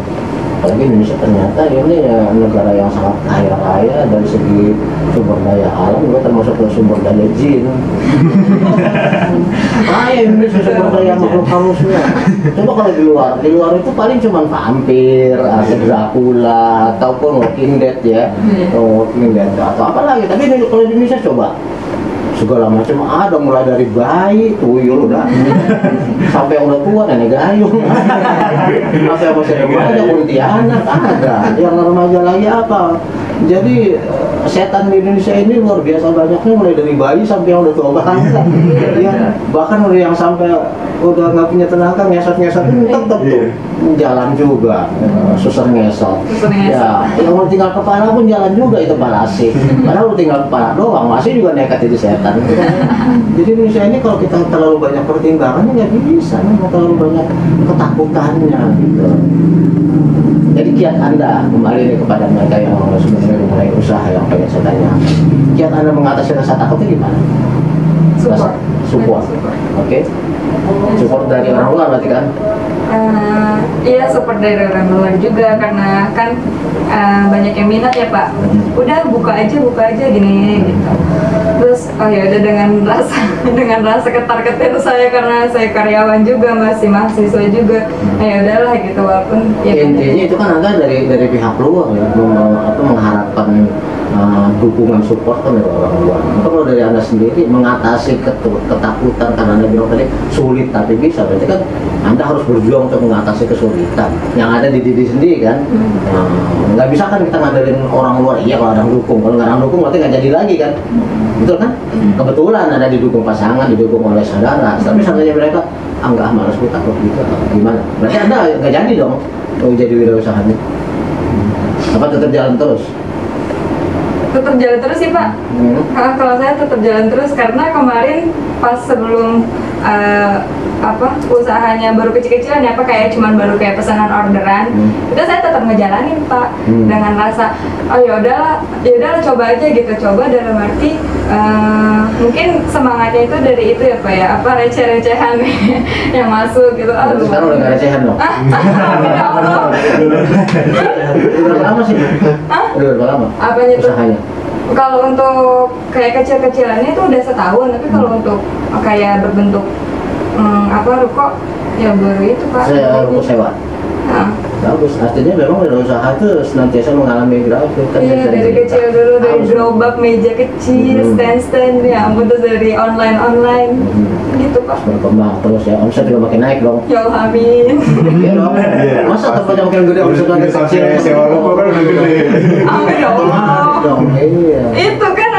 apalagi Indonesia ternyata ini ya negara yang sangat kaya raya dari segi sumber daya alam, juga termasuk sumber daya jin. Kaya Indonesia sumber daya makhluk halusnya. Coba kalau di luar itu paling cuma vampir, atau Dracula, ataupun Walking Dead ya, Walking Dead atau apa lagi. Tapi kalau di Indonesia coba segala macam ada, mulai dari bayi, tuyul udah sampai yang udah tua, nenek gayung, sampai yang masih remaja, kuntilanak ada, yang remaja lagi apa. Jadi setan di Indonesia ini luar biasa banyaknya, mulai dari bayi sampai yang udah tua banget. Ya, bahkan udah yang sampai udah nggak punya tenaga, ngesot-ngesot itu tetap tuh jalan juga, susah ngesot. Ya, kalau tinggal kepala pun jalan juga itu palasik. Padahal lu tinggal kepala doang, masih juga nekat jadi setan. Jadi Indonesia ini kalau kita terlalu banyak pertimbangannya nggak bisa, terlalu banyak ketakutannya gitu. Jadi kiat Anda kembali nih kepada mereka yang sebenarnya mulai usaha yang pengen saya tanya. Kiat Anda mengatasi rasa takutnya gimana? Support. Oke. Support dari orang luar berarti kan? Iya, support dari orang luar juga karena kan banyak yang minat ya Pak. Udah buka aja gini gitu. Terus ya udah dengan rasa ketar-ketir saya karena saya karyawan juga, masih mahasiswa juga. Ya udahlah gitu, walaupun ya intinya itu kan Anda dari pihak luar ya, mengharapkan dukungan support kan dari orang luar. Kalau dari Anda sendiri mengatasi ketakutan, karena Anda bilang tadi sulit tapi bisa, berarti kan Anda harus berjuang untuk mengatasi kesulitan yang ada di diri sendiri kan. Nggak bisa kan kita ngandelin orang luar, iya kalau ada yang dukung, kalau nggak ada yang dukung berarti nggak jadi lagi kan, betul kan? Kebetulan ada didukung pasangan, didukung oleh saudara, tapi seandainya mereka enggak, malas gue takut gitu, gimana? Berarti Anda nggak jadi dong jadi wirausaha. Apa tetap jalan terus? Tetap jalan terus sih Pak. Kalau saya tetap jalan terus karena kemarin pas sebelum usahanya baru kecil-kecilan ya Pak, kayak cuman baru kayak pesanan orderan, itu saya tetap ngejalanin Pak dengan rasa ya udahlah coba aja gitu, coba dalam arti mungkin semangatnya itu dari itu ya Pak ya, receh-recehan yang masuk gitu. Sekarang udah nggak recehan dong? Udah berapa lama sih? Udah berapa lama? Apanya tuh? Usahanya? Kalau untuk kayak kecil-kecilannya itu udah setahun, tapi kalau untuk kayak berbentuk ruko ya baru itu Pak. Ruko sewa. Bagus, artinya memang wirausaha itu senantiasa mengalami grafik kan. Iya, dari kecil dulu, dari gerobak meja kecil, stand ya ampun, terus dari online gitu Pak. Berkembang terus ya, omset juga makin naik dong. Ya Allah, amin. Iya dong. Masa tempatnya makin gede, omset makin kecil. Sewa ruko kan udah gede. Amin ya Allah. Iya. Itu kan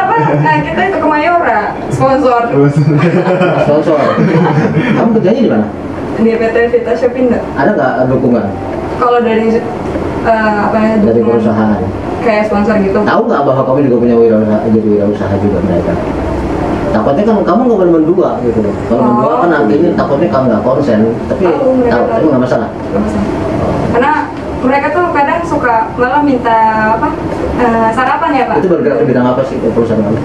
kita itu ke Mayora, sponsor. Kamu kerjanya di mana? Di PT Vita Shopindo. Ada nggak dukungan? Kalau dari dari perusahaan kayak sponsor gitu. Tahu nggak bahwa kamu juga punya wirausaha juga mereka? Takutnya kan kamu nggak boleh mendua gitu. Kalau mendua kan artinya takutnya kamu nggak konsen. Tapi tahu nggak masalah. Karena mereka tuh kadang suka malah minta sarapan ya Pak. Itu bergerak di bidang apa sih perusahaan kamu?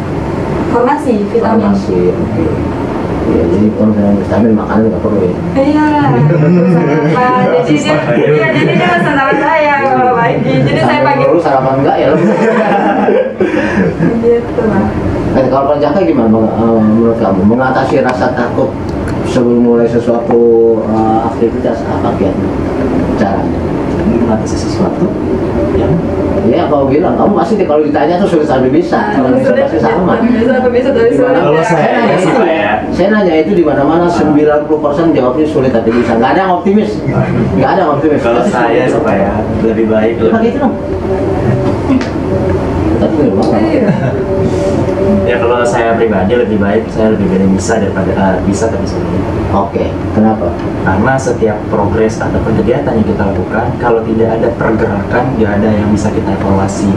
Farmasi, vitamin. Farmasi, oke. Ya, jadi kalau vitamin makanan nggak perlu ya? Iya. Jadi dia pesan sama saya kalau pagi. Jadi saya pagi. Perlu sarapan enggak ya? Gitu lah. Kalau Pak Jaka gimana menurut kamu mengatasi rasa takut sebelum mulai sesuatu aktivitas apa kiatnya, caranya mengatasi sesuatu yang ya kamu bilang kamu pasti kalau ditanya tuh sulit sampai bisa, kalau bisa pasti sama. Kalau Saya nanya itu di mana-mana 90% jawabnya sulit tapi bisa. Nggak ada yang optimis, nggak ada yang optimis. Kalau saya supaya lebih baik. Pakai itu dong. Tapi memang Ya kalau saya pribadi lebih baik saya lebih banyak bisa daripada bisa tapi sulit. Oke, kenapa? Karena setiap progres ataupun kegiatan yang kita lakukan, kalau tidak ada pergerakan, nggak ada yang bisa kita evaluasi.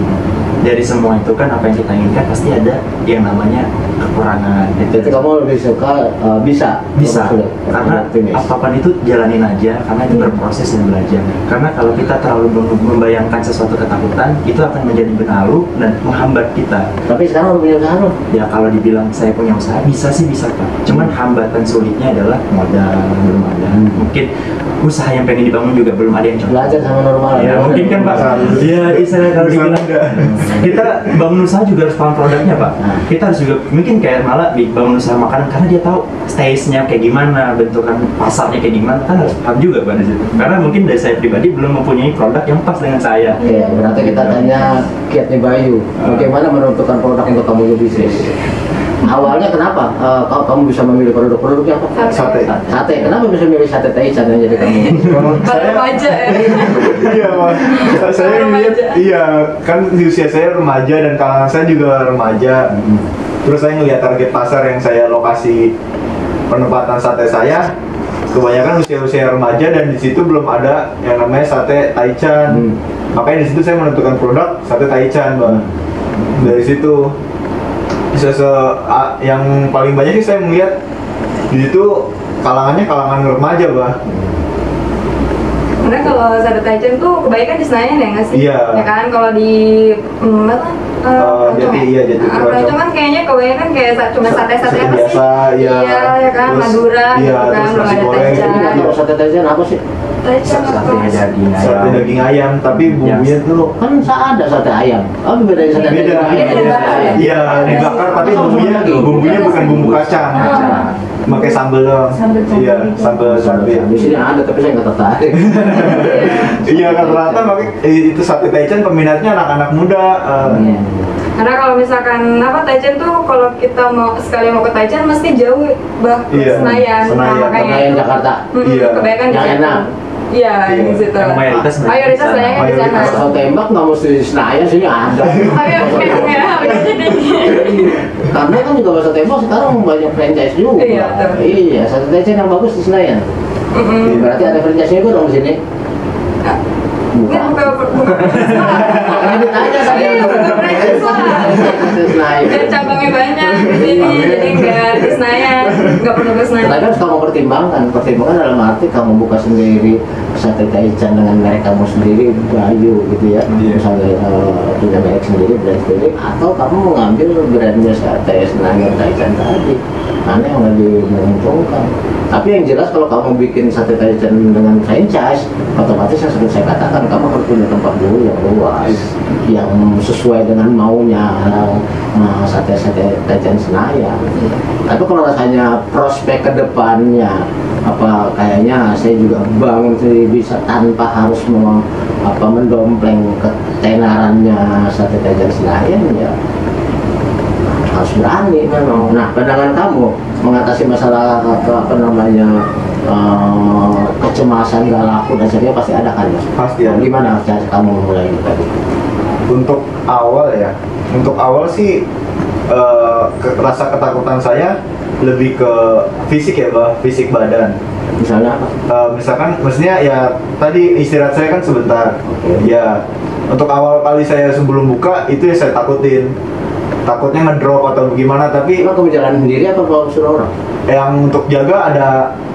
Dari semua itu kan apa yang kita inginkan pasti ada yang namanya kekurangan. Jadi kamu lebih suka bisa? Karena apapun itu jalanin aja, karena itu berproses dan belajar. Karena kalau kita terlalu membayangkan sesuatu ketakutan, itu akan menjadi benalu dan menghambat kita. Tapi sekarang punya usaha loh. Ya kalau dibilang saya punya usaha, bisa sih bisa Pak. Cuman hambatan sulitnya adalah modal belum ada. Mungkin usaha yang pengen dibangun juga belum ada yang cocok. Belajar sama normal. Ya mungkin kan Pak. Ya istilah kalau dibilang kita bangun usaha juga harus paham produknya Pak. Kita harus juga mungkin kayak malah bangun usaha makanan karena dia tahu stage-nya kayak gimana, bentukan pasarnya kayak gimana, kan harus paham juga Pak di situ. Karena mungkin dari saya pribadi belum mempunyai produk yang pas dengan saya. Oke, berarti kita tanya kiatnya Bayu, bagaimana menentukan produk yang kamu bisnis? Awalnya kenapa kamu bisa memilih produk-produknya apa? Sate. Sate. Kenapa bisa memilih sate Taichan yang jadi kamu? Baru remaja ya. Iya Mas, saya lihat iya kan di usia saya remaja dan kalangan saya juga remaja. Terus saya ngelihat target pasar yang saya lokasi penempatan sate saya kebanyakan usia-usia remaja dan di situ belum ada yang namanya sate Taichan. Makanya di situ saya menentukan produk sate Taichan, Bang. Dari situ yang paling banyak sih saya melihat di situ kalangannya kalangan remaja, Bang. Karena kalau sate Taichan tuh kebanyakan di Senayan ya nggak sih? Iya. Ya kan kalau di Jadi Keroncong kan kayaknya kebanyakan kayak cuma sate-sate apa sih? biasa, iya. Iya ya kan, Terus, Madura iya, gitu kan, terus belum nasi ada goreng. Taichan. Kalau sate Taichan apa sih? Taichan apa? Sate daging ayam, tapi bumbunya tuh Kan ada sate ayam. Oh beda sate beda. daging ayam. Iya, dibakar tapi bumbunya bukan bumbu kacang. Pakai sambal doang. Iya, sambal cabai. Di sini ada tapi saya nggak tertarik. Iya, rata-rata makanya itu sate Taichan peminatnya anak-anak muda. Karena kalau misalkan Taichan tuh kalau kita mau sekali mau ke Taichan mesti jauh ke Iya, Senayan. Senayan. Makanya Senayan, itu, Jakarta. Iya. Kebanyakan di Yang situ. enak. Iya, Iya. di situ. Yang mayoritas Banyak kan di sana. Kalau tembak nggak mesti di Senayan sini ada. Harganya tinggi. Karena kan juga bahasa tembak sekarang banyak franchise juga. Iya, betul. Iya, sate Taichan yang bagus di Senayan. Berarti ada franchise-nya juga dong di sini. Ini bukan Karena ditanya saya. dan cabangnya banyak di sini, jadi nggak di Senayan, nggak perlu ke Senayan. Tapi harus kamu pertimbangkan dalam arti kamu buka sendiri sate Taichan dengan merek kamu sendiri, Bayu gitu ya. Iya. Misalnya punya merek sendiri, brand sendiri, atau kamu mengambil brandnya sate Senayan Taichan tadi, mana yang lebih menguntungkan. Tapi yang jelas kalau kamu bikin sate Taichan dengan franchise, otomatis yang seperti saya katakan kamu harus punya tempat dulu yang luas, yang sesuai dengan maunya sate Taichan Senayan. Tapi kalau rasanya prospek kedepannya kayaknya saya juga bangun sendiri bisa tanpa harus mendompleng ketenarannya sate Taichan Senayan, ya harus berani memang. Nah, pandangan kamu mengatasi masalah kecemasan gak laku dan sebagainya pasti ada kan ya? Pasti ada. Gimana cara kamu mulai tadi? Untuk awal sih rasa ketakutan saya lebih ke fisik ya, Bah, fisik badan. Misalnya apa? Misalkan maksudnya ya tadi istirahat saya kan sebentar. Ya, untuk awal kali saya sebelum buka itu ya saya takutnya ngedrop atau gimana, tapi Emang kamu jalan sendiri apa bawa suruh orang? yang untuk jaga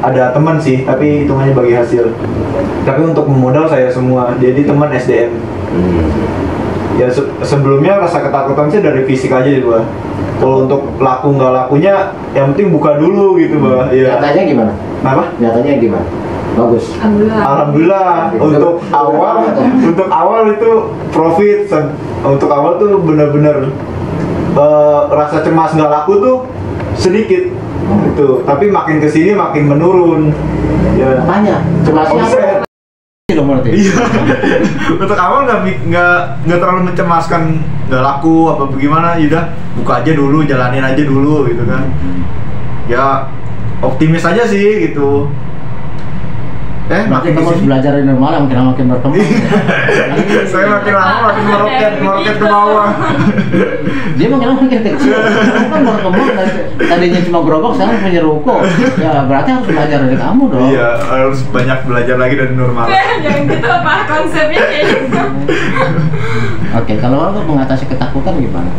ada teman sih, tapi hitungannya bagi hasil. Tapi untuk memodal saya semua, jadi teman SDM. Ya sebelumnya rasa ketakutan sih dari fisik aja ya, Bah. Kalau untuk laku nggak lakunya, yang penting buka dulu gitu, Bah. Ya. Nyatanya gimana? Apa? Nyatanya gimana? Bagus. Alhamdulillah. Untuk awal itu profit. Untuk awal tuh bener-bener rasa cemas nggak laku tuh sedikit. Gitu. Tapi makin kesini makin menurun. Ya. Makanya cemasnya Omset. dong berarti. Iya. Untuk awal nggak terlalu mencemaskan, nggak laku apa bagaimana, yaudah buka aja dulu, jalanin aja dulu gitu kan. Ya optimis aja sih gitu. Makin kamu harus belajar dari normal, makin berkembang. Saya makin lama makin meroket ke bawah. Dia makin kecil. Kan berkembang tadinya cuma gerobak, sekarang punya ruko. Ya berarti harus belajar dari kamu dong. Iya, harus banyak belajar lagi dari normal. Jangan gitu apa konsepnya kayak gitu. Oke, kalau untuk mengatasi ketakutan gimana?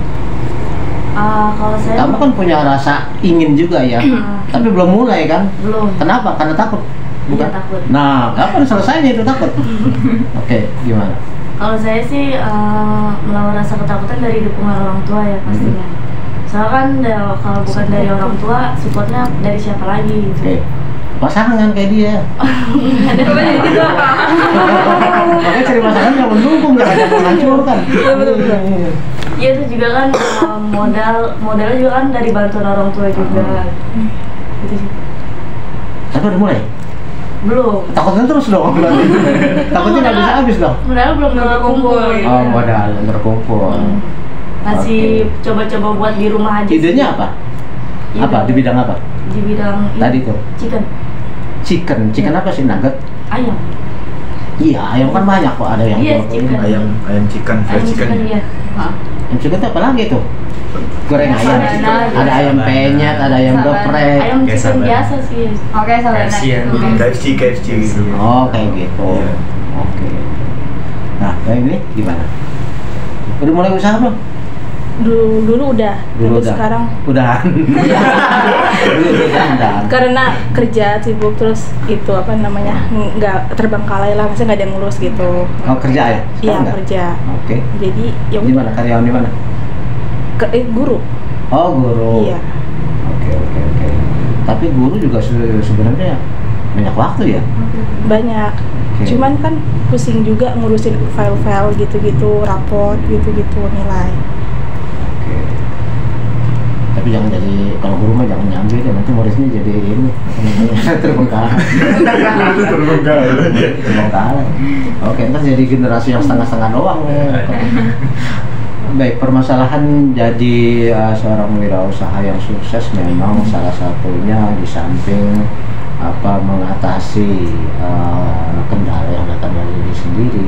Kalau saya Kamu kan punya rasa ingin juga ya, tapi belum mulai kan? belum. Kenapa? Karena takut. Iya, takut. Nah, kapan selesainya itu takut? Oke, gimana? Kalau saya sih melawan rasa ketakutan dari dukungan orang tua ya pastinya. Soalnya kan kalau bukan dari orang tua, supportnya dari siapa lagi gitu. Oke. Pasangan kayak dia. Ada apa gitu apa? Makanya cari pasangan yang mendukung, jangan menghancurkan. Iya itu juga kan modalnya juga kan dari bantuan orang tua juga. Gitu sih. Tapi udah mulai? Belum. Takutnya terus dong berarti. Takutnya nggak bisa habis dong. Modal belum terkumpul. Oh, modal yang terkumpul. Masih coba-coba buat di rumah aja. Idenya apa? Ide. Apa? Di bidang apa? Di bidang Tadi tuh. chicken. Chicken apa sih? Nugget? Ayam. Iya, ayam kan banyak kok, ada yang Iya, chicken. Ayam chicken, fried chicken. Iya. Ayam chicken tuh apa lagi tuh? Goreng ayam. Ada ayam penyet, ada ayam geprek. Ayam chicken biasa sih. Oke, Sabana. KFC gitu. Oh, kayak gitu. Iya. Oke. Nah, yang ini gimana? Udah mulai usaha belum? Dulu udah, Dulu tapi udah. sekarang Udah. Udah. karena kerja sibuk terus itu apa namanya nggak terbengkalai lah, maksudnya nggak ada yang ngurus gitu. Oh, kerja ya? Iya, Sekarang nggak? kerja. Oke. Jadi ya Di mana? Karyawan di mana? guru. Oh, guru. Iya. Oke. Tapi guru juga sebenarnya banyak waktu ya? Banyak. Oke. Cuman kan pusing juga ngurusin file-file gitu-gitu, raport gitu-gitu, nilai. Oke. Tapi jangan jadi, kalau guru mah jangan nyambil ya, nanti muridnya jadi ini apa namanya, terbengkalai. Terbengkalai. Oke, ntar jadi generasi yang setengah-setengah doang ya. Baik, permasalahan jadi seorang wirausaha yang sukses memang salah satunya di samping mengatasi kendala yang datang dari diri sendiri,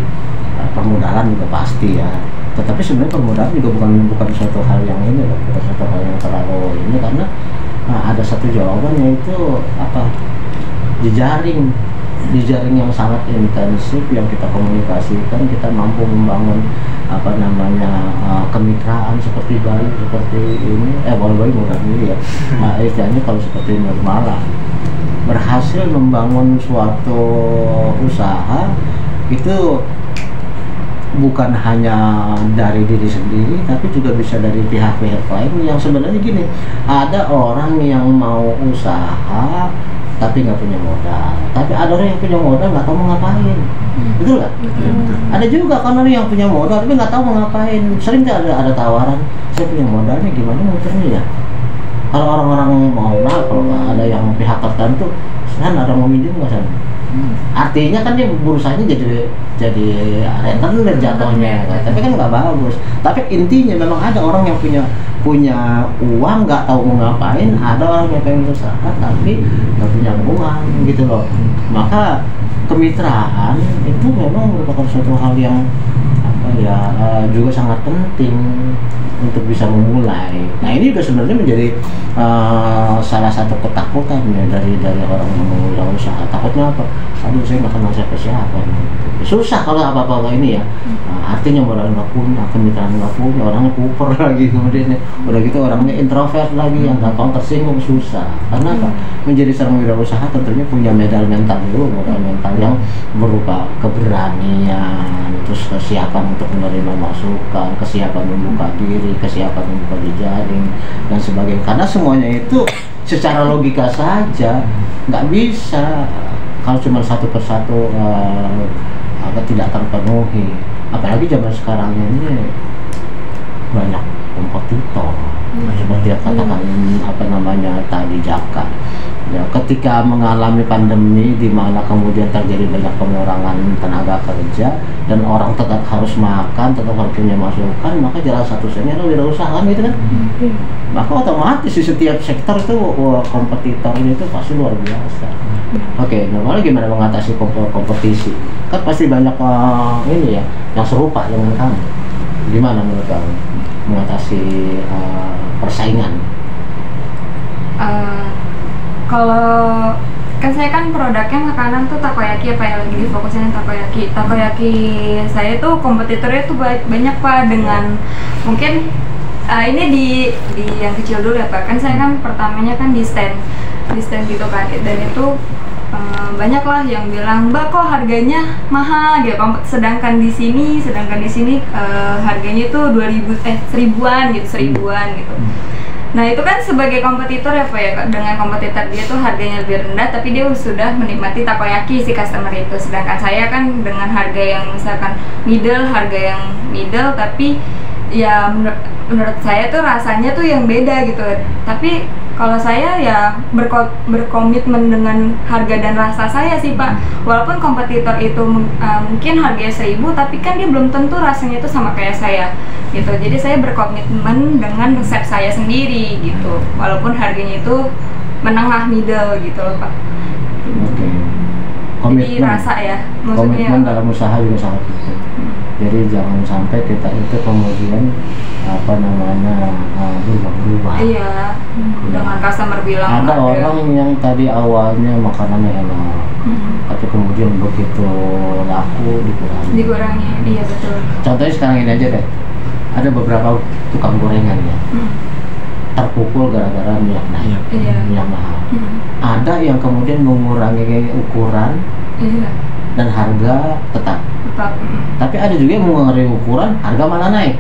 permodalan juga pasti ya. Tetapi sebenarnya permodalan juga bukan suatu hal yang ini loh, bukan suatu hal yang terlalu ini, karena ada satu jawaban, yaitu jejaring yang sangat intensif yang kita komunikasikan. Kita mampu membangun kemitraan seperti Bali, seperti ini Bali bukan ini ya, istilahnya kalau seperti Nirmala berhasil membangun suatu usaha itu bukan hanya dari diri sendiri, tapi juga bisa dari pihak-pihak lain. Yang sebenarnya gini, ada orang yang mau usaha tapi nggak punya modal, tapi ada orang yang punya modal nggak tahu mau ngapain. Betul nggak? Ada juga kan orang yang punya modal tapi nggak tahu mau ngapain. Sering nggak ada tawaran, saya punya modalnya gimana muternya ya. Kalau orang-orang mau kalau ada yang pihak tertentu, kan ada mau minjem nggak sana? Artinya kan dia burusanya jadi rentenir jatuhnya, kan? Tapi kan nggak bagus. Tapi intinya memang ada orang yang punya uang nggak tahu mau ngapain, ada orang yang pengen usaha tapi nggak punya uang gitu loh. Maka kemitraan itu memang merupakan suatu hal yang juga sangat penting untuk bisa memulai. Nah, ini juga sebenarnya menjadi salah satu ketakutan ya dari orang yang memulai usaha. Takutnya apa? Aduh, saya nggak kenal siapa. Susah kalau apa-apa ini ya. Artinya modal nggak punya, kemitraan nggak punya, orangnya kuper lagi, kemudian udah gitu orangnya introvert lagi, yang gampang tersinggung, susah. Karena apa? Menjadi seorang wirausaha tentunya punya modal mental yang berupa keberanian, terus kesiapan untuk menerima masukan, kesiapan membuka diri, kesiapan membuka jejaring dan sebagainya. Karena semuanya itu secara logika saja nggak bisa kalau cuma satu persatu tidak terpenuhi. Apalagi zaman sekarang ini banyak kompetitor. seperti yang katakan apa namanya tadi Jaka. Ya, ketika mengalami pandemi di mana kemudian terjadi banyak pengurangan tenaga kerja dan orang tetap harus makan, tetap harus punya masukan, maka jalan satu-satunya adalah wirausaha gitu kan. Maka otomatis di setiap sektor itu kompetitornya itu pasti luar biasa. Oke, normalnya gimana mengatasi kompetisi? Kan pasti banyak ini ya yang serupa dengan kamu. Gimana menurut kamu mengatasi persaingan? Kalau kan saya kan produknya makanan tuh takoyaki apa ya, lagi difokusin takoyaki. Takoyaki saya tuh kompetitornya tuh banyak Pak, dengan mungkin ini di yang kecil dulu ya Pak. Kan saya kan pertamanya kan di stand gitu kan, dan itu banyak lah yang bilang Mbak kok harganya mahal gitu. Sedangkan di sini harganya tuh 1000-an gitu. Nah itu kan sebagai kompetitor ya Pak ya, dengan kompetitor dia tuh harganya lebih rendah tapi dia sudah menikmati takoyaki si customer itu. Sedangkan saya kan dengan harga yang misalkan harga yang middle tapi ya menurut saya tuh rasanya tuh yang beda gitu. Tapi kalau saya ya berkomitmen dengan harga dan rasa saya sih Pak. Walaupun kompetitor itu mungkin harganya 1000 tapi kan dia belum tentu rasanya itu sama kayak saya gitu. Jadi saya berkomitmen dengan resep saya sendiri gitu. Walaupun harganya itu menengah middle gitu loh Pak. Oke. Jadi rasa ya. Komitmen dalam usaha juga sangat penting. Jadi jangan sampai kita itu kemudian apa namanya berubah-ubah. Iya. Dengan customer bilang ada orang yang tadi awalnya makanannya enak, tapi kemudian begitu laku dikurangi. Iya betul. Contohnya sekarang ini aja deh, ada beberapa tukang gorengan ya terpukul gara-gara minyak naik, minyak mahal. Ada yang kemudian mengurangi ukuran dan harga tetap. Tapi ada juga yang mengurangi ukuran, harga malah naik.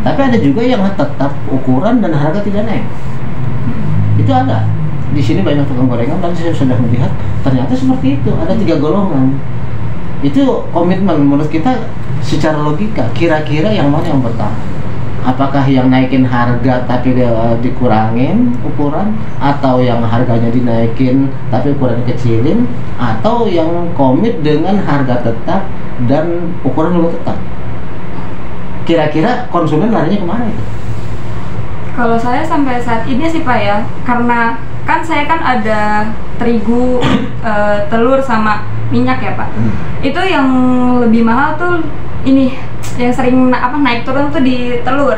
Tapi ada juga yang tetap ukuran dan harga tidak naik. Itu ada. Di sini banyak tukang gorengan dan saya sudah melihat ternyata seperti itu. Ada 3 golongan. Itu komitmen menurut kita secara logika. Kira-kira yang mana yang bertahan? Apakah yang naikin harga tapi dikurangin ukuran, atau yang harganya dinaikin tapi ukuran kecilin, atau yang komit dengan harga tetap dan ukuran juga tetap? Kira-kira konsumen larinya kemana itu? Kalau saya sampai saat ini sih Pak ya, karena kan saya kan ada terigu, telur sama minyak ya Pak. Itu yang lebih mahal tuh ini yang sering naik turun tuh di telur.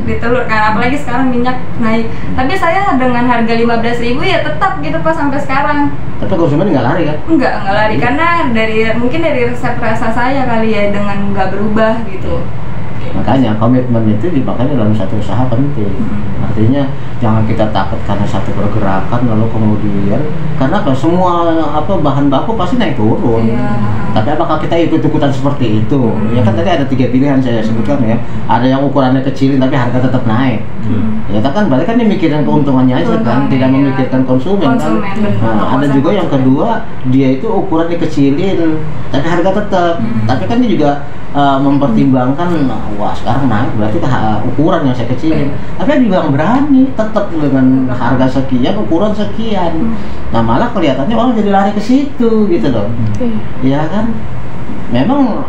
Di telur kan, apalagi sekarang minyak naik. Tapi saya dengan harga 15.000 ya tetap gitu Pak sampai sekarang. Tapi konsumen nggak lari kan? Nggak lari karena mungkin dari resep rasa saya kali ya, dengan nggak berubah gitu. Makanya komitmen itu dipakai dalam satu usaha penting. Artinya jangan kita takut karena satu pergerakan lalu kemudian, karena apa, semua bahan baku pasti naik turun. Tapi apakah kita ikut-ikutan seperti itu? Ya kan tadi ada 3 pilihan saya sebutkan ya. Ada yang ukurannya kecilin tapi harga tetap naik. Ya kan berarti kan dia mikirin keuntungannya aja kan, tidak memikirkan konsumen kan. Nah, ada juga yang kedua, dia itu ukurannya kecilin tapi harga tetap. Tapi kan dia juga mempertimbangkan, wah sekarang naik berarti ukuran yang saya kecilin. Tapi ada juga yang berani tetap dengan harga sekian, ukuran sekian. Nah malah kelihatannya orang jadi lari ke situ gitu loh. Ya kan, memang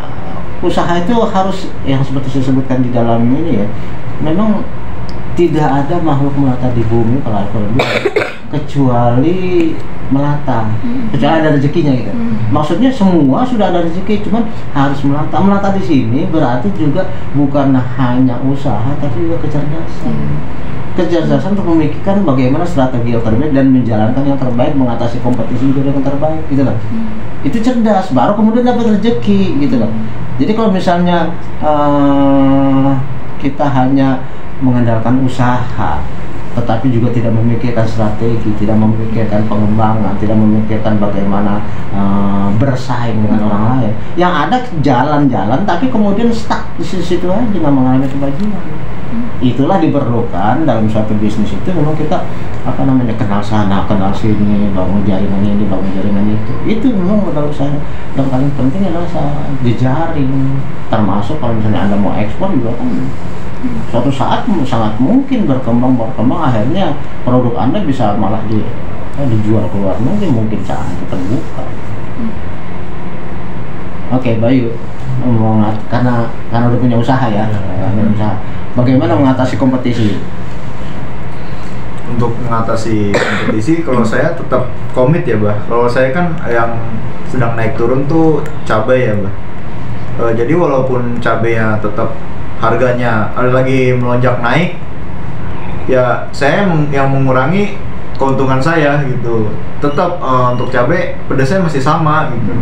usaha itu harus yang seperti saya sebutkan di dalam ini ya. Memang tidak ada makhluk melata di bumi kalau kecuali melata, kecuali ada rezekinya gitu. Maksudnya semua sudah ada rezeki, cuman harus melata. Melata di sini berarti juga bukan hanya usaha, tapi juga kecerdasan. Kecerdasan untuk memikirkan bagaimana strategi yang terbaik dan menjalankan yang terbaik, mengatasi kompetisi juga dengan terbaik, gitu loh. Itu cerdas, baru kemudian dapat rezeki, gitu loh. Jadi kalau misalnya kita hanya mengandalkan usaha tetapi juga tidak memikirkan strategi, tidak memikirkan pengembangan, tidak memikirkan bagaimana bersaing dengan orang lain, yang ada jalan-jalan tapi kemudian stuck di situ aja, nggak mengalami kemajuan. Itulah diperlukan dalam suatu bisnis itu, memang kita kenal sana, kenal sini, bangun jaringan ini, bangun jaringan itu. Itu memang menurut saya yang paling penting adalah jejaring. Termasuk kalau misalnya Anda mau ekspor juga kan suatu saat sangat mungkin berkembang akhirnya produk Anda bisa malah dijual ke luar negeri, mungkin saat itu terbuka. Oke, Bayu, karena udah punya usaha ya, bagaimana mengatasi kompetisi? Untuk mengatasi kompetisi, kalau saya tetap komit ya, Bah. Kalau saya kan yang sedang naik turun tuh cabai ya, Bah. Jadi walaupun cabainya tetap harganya lagi melonjak naik, ya saya yang mengurangi keuntungan saya gitu. Tetap untuk cabai pedasnya masih sama gitu.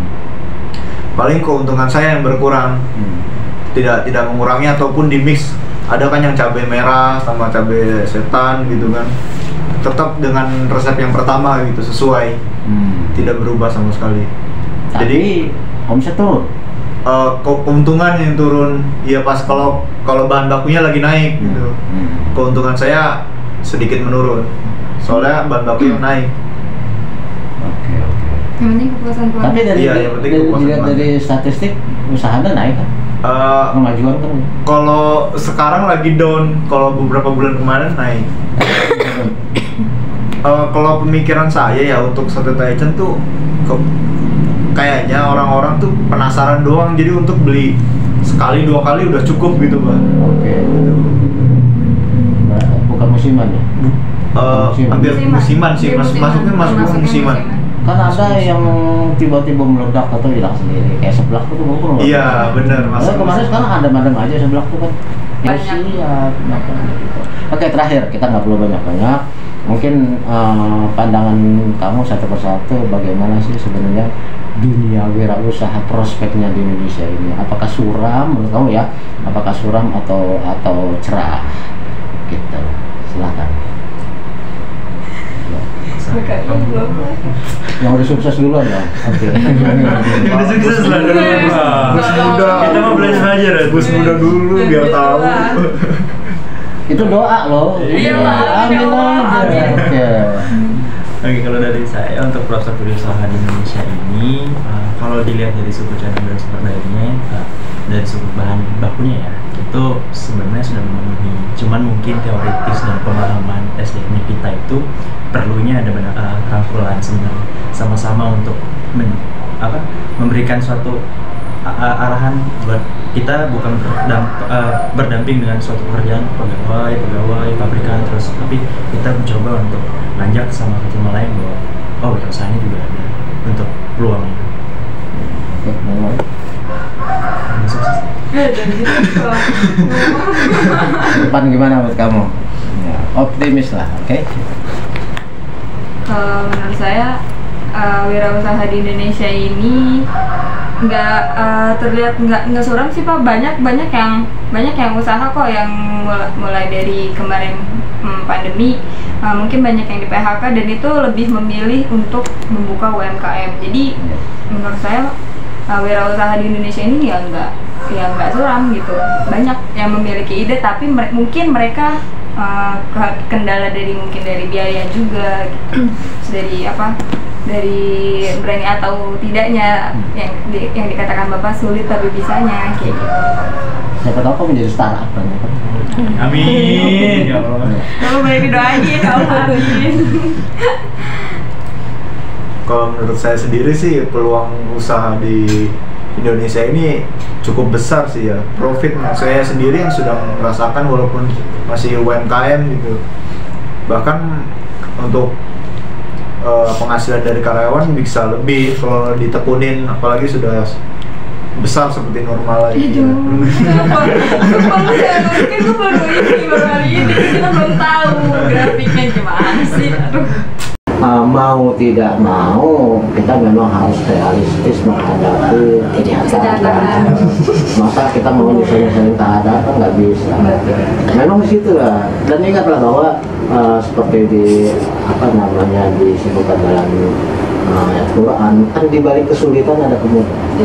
Paling keuntungan saya yang berkurang, tidak mengurangi ataupun di mix. Ada kan yang cabai merah sama cabai setan gitu kan, tetap dengan resep yang pertama gitu, sesuai, tidak berubah sama sekali. Jadi omset turun, keuntungan yang turun ya pas kalau bahan bakunya lagi naik gitu. Keuntungan saya sedikit menurun soalnya bahan baku yang naik. Yang penting kepuasan pelanggan. Tapi dari statistik usaha Anda naik kan? Kemajuan kan? Kalau sekarang lagi down, kalau beberapa bulan kemarin naik. Kalau pemikiran saya ya untuk sate Taichan tuh kayaknya orang-orang tuh penasaran doang, jadi untuk beli sekali 2 kali udah cukup gitu, Bang. Oke. Bukan musiman ya? Hampir musiman sih, masuk musiman. Kan ada yang tiba-tiba meledak atau hilang sendiri, kayak seblak tuh ngumpul. Iya, benar. Kemarin sekarang adem-adem aja seblak tuh kan. Ya siap, gitu. Oke, terakhir kita nggak perlu banyak-banyak. Mungkin pandangan kamu satu persatu bagaimana sih sebenarnya dunia wirausaha prospeknya di Indonesia ini? Apakah suram menurut kamu ya? Apakah suram atau cerah? Gitu. Silakan. Yang udah sukses duluan ya. Oke. Yang udah sukses lah dulu. Bos muda. Kita mau belajar aja deh. Bos muda dulu biar tahu. Itu doa loh. Iya, amin. Oke, kalau dari saya untuk prospek wirausaha di Indonesia ini, kalau dilihat dari suku cadang dan sumber dayanya, dari sumber bahan bakunya ya, itu sebenarnya sudah memenuhi. Cuman mungkin teoritis dan pemahaman SDM kita itu perlunya ada rangkulan sebenarnya, sama-sama untuk memberikan suatu arahan buat kita, bukan berdamping dengan suatu pekerjaan pegawai pabrikan terus, tapi kita mencoba untuk nanjak sama satu sama lain bahwa wirausaha ini juga ada untuk peluang itu. Depan gimana buat kamu? Ya, optimis lah, oke? Kalau menurut saya wirausaha di Indonesia ini nggak terlihat nggak suram sih Pak. banyak yang usaha kok yang mulai dari kemarin pandemi, mungkin banyak yang di PHK dan itu lebih memilih untuk membuka UMKM. Jadi menurut saya wirausaha di Indonesia ini ya nggak suram gitu. Banyak yang memiliki ide tapi mungkin mereka kendala dari biaya juga gitu. dari berani atau tidaknya yang dikatakan Bapak sulit tapi bisanya kayak gitu. Siapa tahu kok menjadi startup kan? Amin. Ya Allah. Kalau boleh didoain ya Allah, amin. Kalau menurut saya sendiri sih peluang usaha di Indonesia ini cukup besar sih ya. Profit saya sendiri yang sudah merasakan walaupun masih UMKM gitu. Bahkan untuk penghasilan dari karyawan bisa lebih kalau ditekunin, apalagi sudah besar seperti normal lagi. Kenapa gue baru hari ini kita belum tahu grafiknya gimana sih. Aduh. Mau tidak mau kita memang harus realistis menghadapi kenyataan. Masa kita mau nyusahin keadaan kan nggak bisa. Memang di situ lah. Dan ingatlah bahwa seperti disebutkan dalam ayat Quran, kan di balik kesulitan ada kemudahan.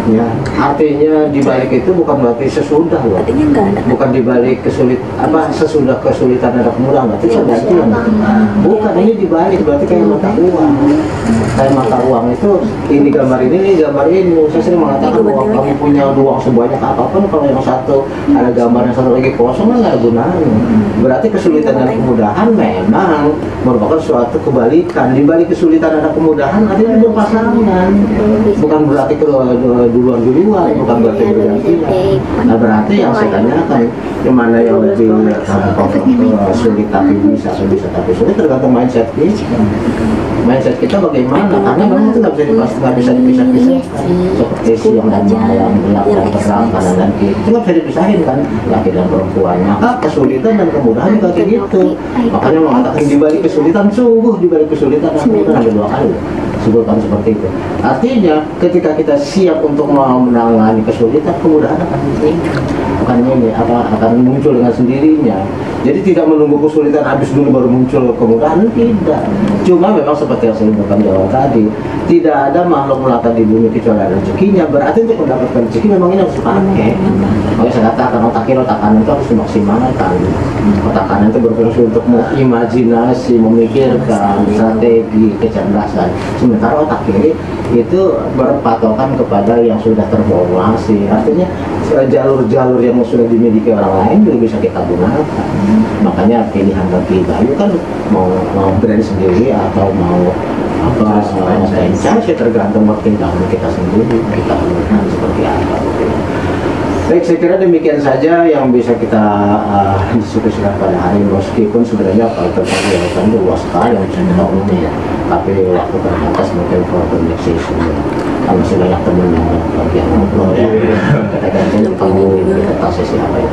Ya, artinya di balik itu bukan berarti sesudah loh. Bukan di balik sesudah kesulitan ada kemudahan, berarti sebaliknya bukan, ini dibalik, berarti kayak mata uang. Kayak mata uang itu, ini gambar ini gambar ini. Saya sering mengatakan bahwa kamu punya uang sebanyak apapun, kalau yang satu ada gambar, yang satu lagi kosong, kan nggak ada gunanya. Berarti kesulitan dan kemudahan memang merupakan suatu kebalikan. Di balik kesulitan ada kemudahan artinya berpasangan, bukan berarti duluan, bukan berarti bergantian. Nah, berarti yang saya tanyakan, yang mana yang lebih sulit tapi bisa tapi sulit, tergantung mindset kita. Mindset kita bagaimana, karena memang itu nggak bisa dipisah-pisahkan. Seperti siang dan malam, gelap dan terang, kanan dan kiri, itu nggak bisa dipisahin kan, laki dan perempuan. Maka kesulitan dan kemudahan juga kayak gitu. Makanya mengatakan di balik kesulitan, sungguh di balik kesulitan dan kemudahan ada 2 kali sebutkan seperti itu. Artinya ketika kita siap untuk menangani kesulitan, kemudahan akan muncul. Akan muncul dengan sendirinya. Jadi tidak menunggu kesulitan habis dulu baru muncul kemudahan, tidak. Cuma memang seperti yang saya sebutkan di awal tadi, tidak ada makhluk melata di bumi kecuali ada rezekinya. Berarti untuk mendapatkan rezeki memang ini harus dipakai. Makanya saya katakan otak kanan itu harus dimaksimalkan. Otak kanan itu berfungsi untuk imajinasi, memikirkan, strategi, kecerdasan. Sementara otak kiri itu berpatokan kepada yang sudah terformasi. Artinya jalur-jalur yang sudah dimiliki orang lain juga bisa kita gunakan. Makanya pilihan bagi Bayu kan mau brand sendiri atau mau franchise, tergantung pertimbangan kita sendiri, kita gunakan seperti apa. Baik, saya kira demikian saja yang bisa kita diskusikan pada hari ini. Meskipun sebenarnya kalau tentang yayasan itu luas sekali yang bisa kita omongin ya, tapi waktu terbatas mungkin for the next session ya. Kalau masih banyak teman yang bagian ngobrol ya, kita ganti kamu kita sesi apa ya.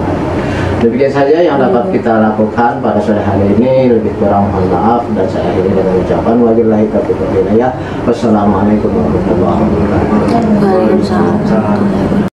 Demikian saja yang dapat kita lakukan pada sore hari ini. Lebih kurang mohon maaf, dan saya akhiri dengan ucapan wabillahi taufiq wal hidayah. Wassalamualaikum warahmatullahi wabarakatuh. Waalaikumsalam.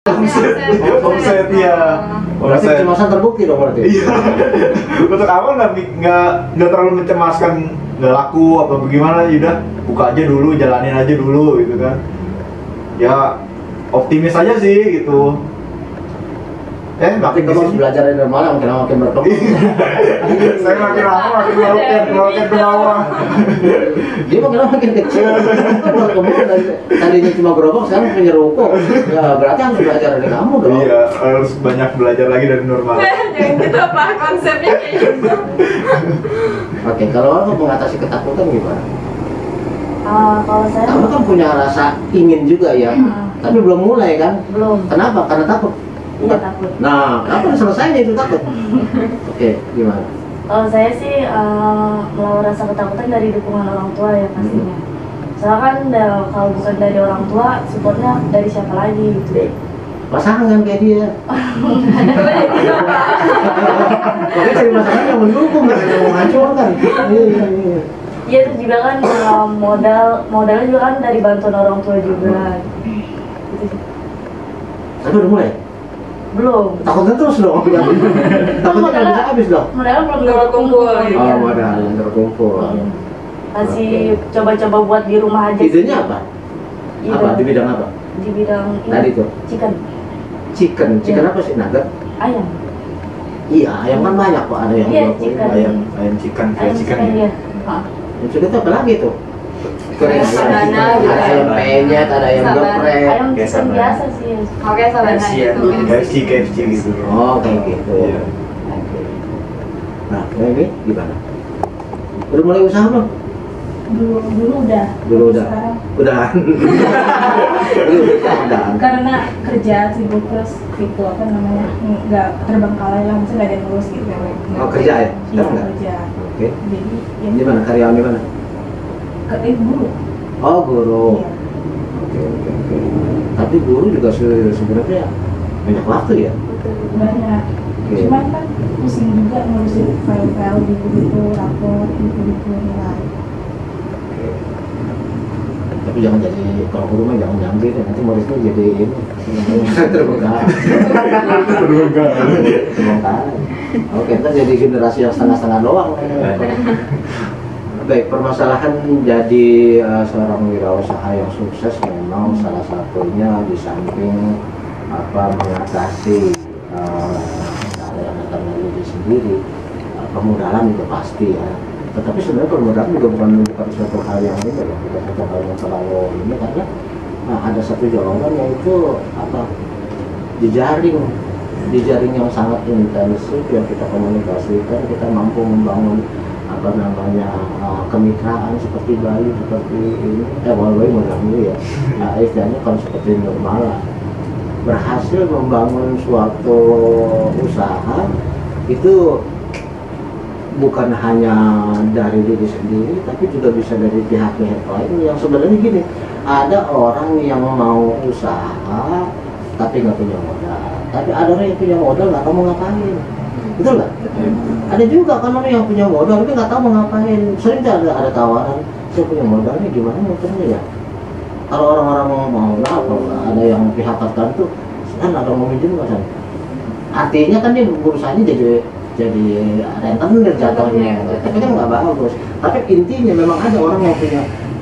Omset ya. Berarti kecemasan terbukti dong berarti. Iya. Untuk awal nggak terlalu mencemaskan, nggak laku apa bagaimana, udah buka aja dulu, jalanin aja dulu gitu kan. Ya optimis aja sih gitu. Tapi Makin kamu harus kesini belajar dari malam makin berkembang. saya makin lama makin meroket ke bawah. Dia makin kecil. Berkembang tadinya cuma gerobak, sekarang punya ruko. Ya berarti harus belajar dari kamu dong. Iya, harus banyak belajar lagi dari normal. Jangan gitu apa konsepnya kayak gitu. Oke, kalau kamu mengatasi ketakutan gimana? Kalau saya Kamu kan punya rasa ingin juga ya, tapi belum mulai kan? belum. Kenapa? Karena takut. Iya, takut. Nah, kapan selesainya itu takut? Oke, gimana? Kalau saya sih melawan rasa ketakutan dari dukungan orang tua ya pastinya. Soalnya kan kalau bukan dari orang tua, supportnya dari siapa lagi gitu. Pasangan kayak dia. Makanya cari pasangan yang mendukung, kan yang menghancurkan. Iya. Iya itu juga kan modalnya juga kan dari bantuan orang tua juga. Gitu sih. Tapi udah mulai? Belum. Takutnya terus dong. Takutnya nggak bisa habis dong. Modalnya belum Nggak berkumpul, Iya. Oh, modal yang terkumpul. Iya. Masih coba-coba buat di rumah aja. Idenya apa? Iya. Apa? Di bidang apa? Di bidang ini. Tadi tuh? Chicken. Chicken Iya. apa sih? Nugget? Ayam. Iya, ayam kan banyak kok, ada yang Iya, 20. chicken. Ayam chicken, Ayam chicken chicken ya. ya. Yang chicken itu apa lagi tuh? Ayam sabana gitu. Ada ayam penyet, ada ayam Sabana. geprek. Ayam Kayak chicken sama. biasa sih. Oke, sabana KFC ya, gitu. KFC gitu. Oh, kayak gitu. Iya. Oke. Nah, ini gimana? Udah mulai usaha belum? Dulu udah. Dulu udah. Sekarang Udah. Udah. karena kerja sibuk terus itu apa namanya nggak terbengkalai lah, maksudnya nggak ada yang ngurus gitu. Oh, kerja ya? Iya, Sekarang nggak? kerja. Oke. Jadi ya Di mana? Karyawan di mana? guru. Oh, guru. Iya. Oke. Tapi guru juga sebenarnya banyak waktu ya? Banyak. Oke. Cuman kan pusing juga ngurusin file-file gitu-gitu, rapor gitu-gitu nilai. Tapi jangan jadi, kalau guru mah jangan nyambi deh, nanti muridnya jadi ini terbengkalai. Terbengkalai. Oke, kita jadi generasi yang setengah-setengah doang. Baik, permasalahan jadi seorang wirausaha yang sukses memang salah satunya di samping mengatasi hal yang akan diri sendiri, permodalan itu pasti ya. Tetapi sebenarnya permodalan juga bukan suatu hal yang ini ya, bukan suatu hal yang terlalu ini, karena ada satu jawaban yaitu jejaring yang sangat intensif yang kita komunikasikan, kita mampu membangun kemitraan seperti Bayu, seperti ini, Bayu mengganggu ya, istilahnya kalau seperti Nurmala berhasil membangun suatu usaha itu bukan hanya dari diri sendiri, tapi juga bisa dari pihak-pihak lain yang sebenarnya gini, ada orang yang mau usaha tapi nggak punya modal, tapi ada orang yang punya modal nggak tahu mau ngapain, betul nggak? Ada juga kan orang yang punya modal tapi nggak tahu mau ngapain. Sering ada tawaran, saya punya modal nih gimana muternya ya? Kalau orang-orang mau apa, ada yang pihak tertentu kan ada mau minjem nggak kan? Artinya kan dia berusaha jadi rentenir jatuhnya, tapi kan nggak bagus. Tapi intinya memang ada orang yang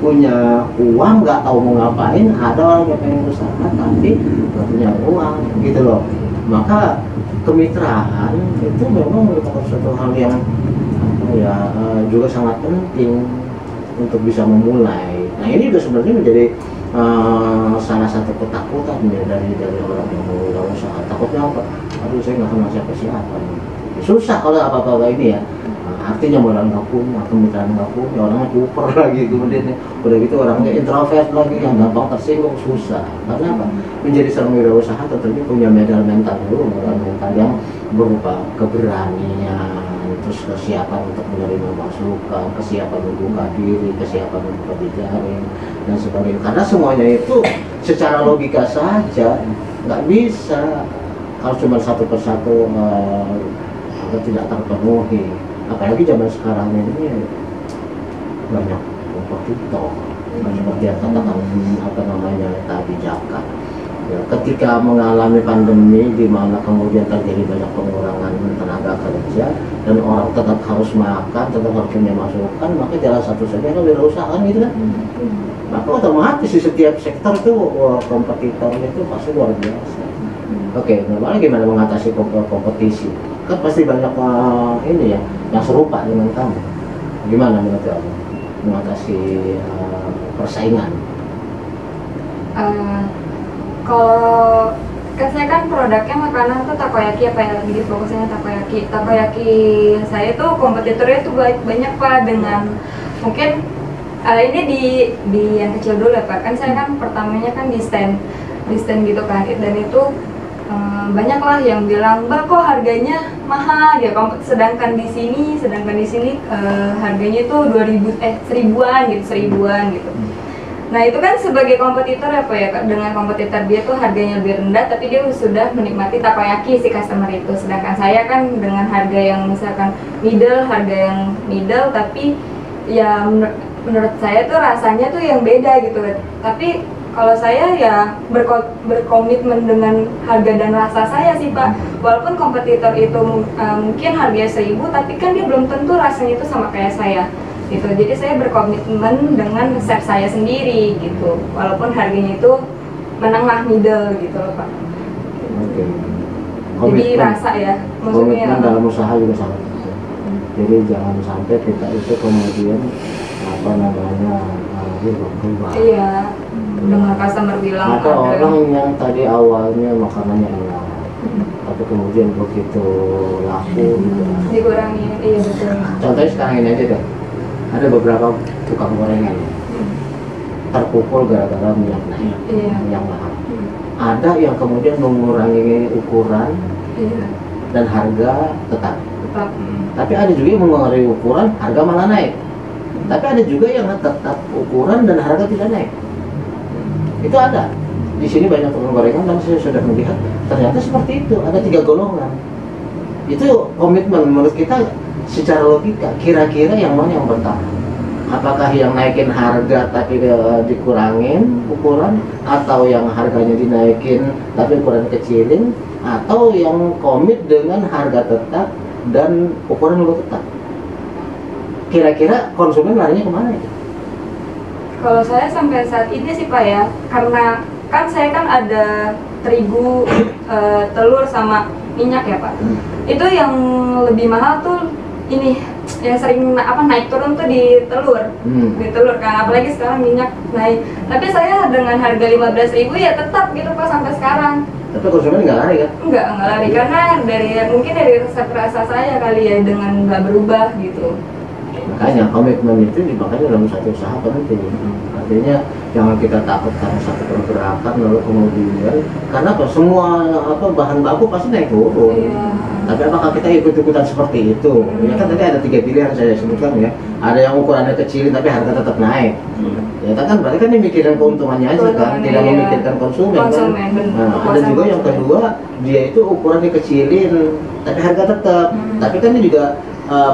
punya uang nggak tahu mau ngapain, ada orang yang pengen usaha tapi nggak punya uang gitu loh. Maka kemitraan itu memang merupakan suatu hal yang juga sangat penting untuk bisa memulai. Nah ini juga sebenarnya menjadi salah satu ketakutan ya dari orang yang mau usaha. Takutnya apa? Aduh, saya nggak kenal siapa. Susah kalau apa-apa ini ya. Artinya modal nggak punya, kemitraan nggak punya, orangnya kuper lagi, kemudian udah gitu orangnya introvert lagi, yang gampang tersinggung, susah. Karena apa? Menjadi seorang wirausaha tentunya punya modal mental dulu, modal mental yang berupa keberanian, terus kesiapan untuk menerima masukan, kesiapan membuka diri, kesiapan membuka jejaring dan sebagainya. Karena semuanya itu secara logika saja nggak bisa kalau cuma satu persatu tidak terpenuhi. Apalagi zaman sekarang ini banyak kompetitor, seperti yang katakan tadi Jaka. Ya, ketika mengalami pandemi di mana kemudian terjadi banyak pengurangan tenaga kerja dan orang tetap harus makan, tetap harus punya masukan, maka jalan satu-satunya adalah wirausaha gitu kan. Maka otomatis di setiap sektor itu kompetitornya itu pasti luar biasa. Oke, normalnya gimana mengatasi kompetisi? Kan pasti banyak ini ya yang serupa dengan kamu. Gimana menurut kamu mengatasi persaingan? Kalau saya kan produknya makanan tuh takoyaki apa ya, lagi fokusnya takoyaki. Takoyaki saya tuh kompetitornya tuh banyak Pak, dengan mungkin ini di yang kecil dulu ya Pak. Kan saya kan pertamanya kan di stand gitu kan, dan itu banyak lah yang bilang, Mbak kok harganya mahal ya, sedangkan di sini harganya itu 1000-an gitu. Nah itu kan sebagai kompetitor apa ya Kak, dengan kompetitor dia tuh harganya lebih rendah tapi dia sudah menikmati takoyaki si customer itu. Sedangkan saya kan dengan harga yang misalkan harga yang middle tapi ya menurut saya tuh rasanya tuh yang beda gitu. Tapi kalau saya ya berkomitmen dengan harga dan rasa saya sih Pak. Walaupun kompetitor itu mungkin harganya 1000 tapi kan dia belum tentu rasanya itu sama kayak saya gitu. Jadi saya berkomitmen dengan resep saya sendiri gitu, walaupun harganya itu menengah middle gitu loh Pak. Oke. Jadi rasa ya, maksudnya komitmen dalam usaha juga sangat penting. Jadi jangan sampai kita itu kemudian berubah. Iya, dengan customer bilang ada orang yang tadi awalnya makanannya enak, tapi kemudian begitu laku dikurangi. Iya betul. Contohnya sekarang ini aja deh. Ada beberapa tukang gorengan terpukul gara-gara minyak naik, minyak mahal. Ada yang kemudian mengurangi ukuran dan harga tetap. Tapi ada juga yang mengurangi ukuran, harga malah naik. Tapi ada juga yang tetap ukuran dan harga tidak naik. Itu ada. Di sini banyak tukang gorengan dan saya sudah melihat ternyata seperti itu. Ada 3 golongan. Itu komitmen menurut kita. Secara logika, kira-kira yang mana yang bertahan? Apakah yang naikin harga tapi dikurangin ukuran, atau yang harganya dinaikin tapi ukuran kecilin, atau yang komit dengan harga tetap dan ukuran lebih tetap? Kira-kira konsumen larinya kemana itu? Kalau saya sampai saat ini sih Pak ya, karena kan saya kan ada terigu, telur sama minyak ya Pak. Itu yang lebih mahal tuh ini yang sering naik turun tuh di telur kan, apalagi sekarang minyak naik. Tapi saya dengan harga 15.000 ya tetap gitu Pak sampai sekarang. Tapi konsumen nggak lari kan? Nggak lari karena mungkin dari resep rasa saya kali ya, dengan nggak berubah gitu. Makanya komitmen itu dipakai dalam satu usaha penting. Artinya jangan kita takut karena satu pergerakan lalu kemudian karena apa semua bahan baku pasti naik turun. Tapi apakah kita ikut-ikutan seperti itu? Ya kan tadi ada 3 pilihan saya sebutkan ya. Ada yang ukurannya kecil tapi harga tetap naik. Ya kan berarti kan dia mikirin keuntungannya aja kan, tidak memikirkan konsumen kan. Nah, ada juga yang kedua, dia itu ukurannya kecilin tapi harga tetap. Tapi kan dia juga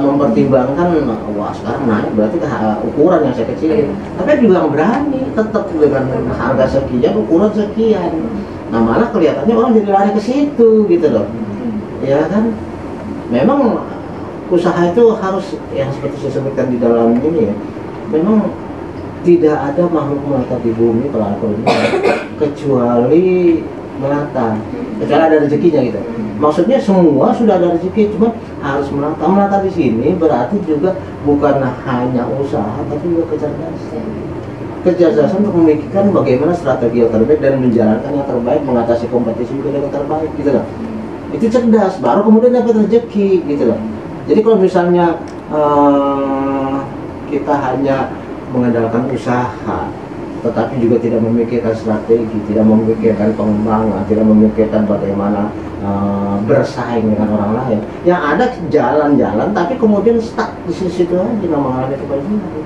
mempertimbangkan, wah sekarang naik berarti ukuran yang saya kecilin. Tapi juga berani tetap dengan harga sekian, ukuran sekian. Nah malah kelihatannya orang jadi lari ke situ gitu loh. Ya kan, memang usaha itu harus yang seperti saya sebutkan di dalam ini ya, memang tidak ada makhluk melata di bumi kalau aku ini kecuali melata, kecuali ada rezekinya gitu. Maksudnya semua sudah ada rezeki, cuma harus melata. Melata di sini berarti juga bukan hanya usaha, tapi juga kecerdasan. Kecerdasan untuk memikirkan bagaimana strategi yang terbaik dan menjalankan yang terbaik, mengatasi kompetisi juga dengan terbaik gitu loh. Itu cerdas, baru kemudian dapat rezeki gitu loh. Jadi kalau misalnya kita hanya mengandalkan usaha tetapi juga tidak memikirkan strategi, tidak memikirkan pengembangan, tidak memikirkan bagaimana bersaing dengan orang lain, yang ada jalan-jalan tapi kemudian stuck di situ aja, mengalami kebajikan.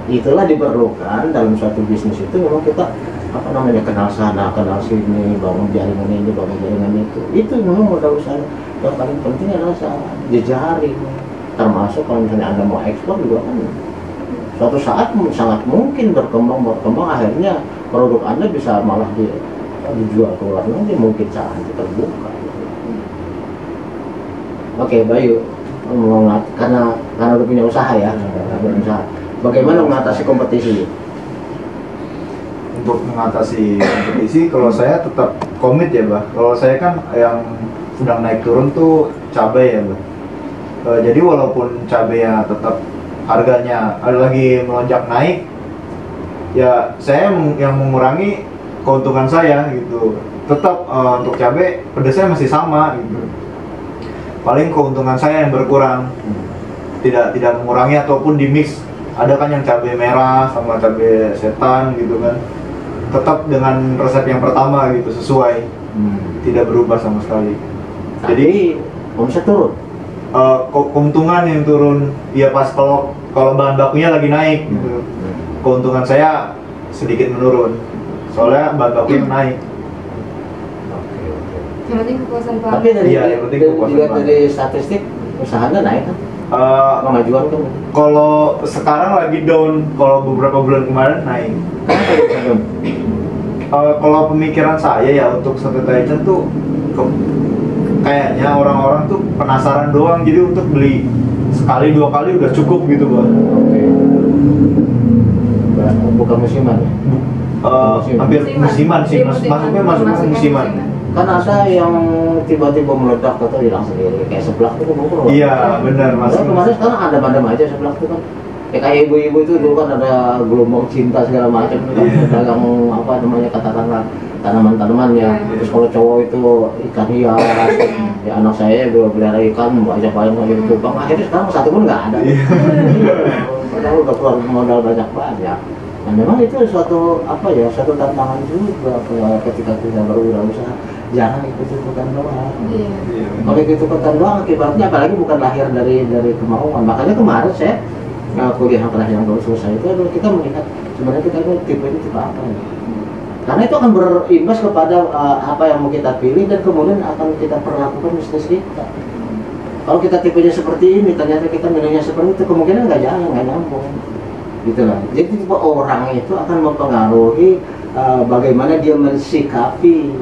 Itulah diperlukan dalam suatu bisnis itu, memang kita kenal sana, kenal sini, bangun jaringan ini, bangun jaringan itu memang modal usaha yang paling penting adalah jejaring. Termasuk kalau misalnya Anda mau ekspor juga kan suatu saat sangat mungkin berkembang akhirnya produk Anda bisa malah dijual ke luar negeri mungkin saat itu terbuka. Oke, Bayu, karena udah punya usaha ya, bagaimana mengatasi kompetisi? Untuk mengatasi kompetisi, kalau saya tetap komit ya, Bah. Kalau saya kan yang sedang naik turun tuh cabai ya, Bah. Jadi walaupun cabainya tetap harganya lagi melonjak naik, ya saya yang mengurangi keuntungan saya gitu. Tetap untuk cabai pedasnya masih sama gitu. Paling keuntungan saya yang berkurang, tidak mengurangi ataupun di mix. Ada kan yang cabai merah sama cabai setan gitu kan, tetap dengan resep yang pertama gitu, sesuai, tidak berubah sama sekali. Jadi omset turun, keuntungan yang turun ya pas kalau bahan bakunya lagi naik gitu. Keuntungan saya sedikit menurun soalnya bahan bakunya naik. Yang penting kepuasan pelanggan. Tapi yang penting kepuasan dilihat pelanggan. dari statistik usahanya naik kan? Kemajuan kan? Kalau sekarang lagi down, kalau beberapa bulan kemarin naik. Kalau pemikiran saya ya untuk sate Taichan tuh kayaknya orang-orang tuh penasaran doang, jadi untuk beli sekali dua kali udah cukup gitu, Bang. Oke. Bukan musiman ya? Hampir musiman sih, masuknya musiman. Kan ada yang tiba-tiba meledak atau hilang sendiri, kayak seblak itu kan? Iya, benar, Mas. Kemarin sekarang ada aja seblak itu kan. Ya kayak ibu-ibu itu dulu kan ada gelombang cinta segala macam itu kan, dagang apa namanya, katakanlah tanaman-tanaman ya. Terus kalau cowok itu ikan hias, ya anak saya pelihara ikan banyak lagi di Kupang, akhirnya sekarang satu pun nggak ada. Padahal udah keluar modal banyak. Nah, memang itu suatu tantangan juga ketika kita berwirausaha, jangan ikut-ikutan doang. Kalau ikut-ikutan doang akibatnya, apalagi bukan lahir dari kemauan. Makanya kemarin saya kuliah yang terakhir yang baru selesai itu adalah kita melihat sebenarnya kita ini tipe apa ya. Karena itu akan berimbas kepada apa yang mau kita pilih dan kemudian akan kita perlakukan bisnis kita. Kalau kita tipenya seperti ini, ternyata kita milihnya seperti itu, kemungkinan nggak nyambung. Gitu lah. Jadi tipe orang itu akan mempengaruhi bagaimana dia mensikapi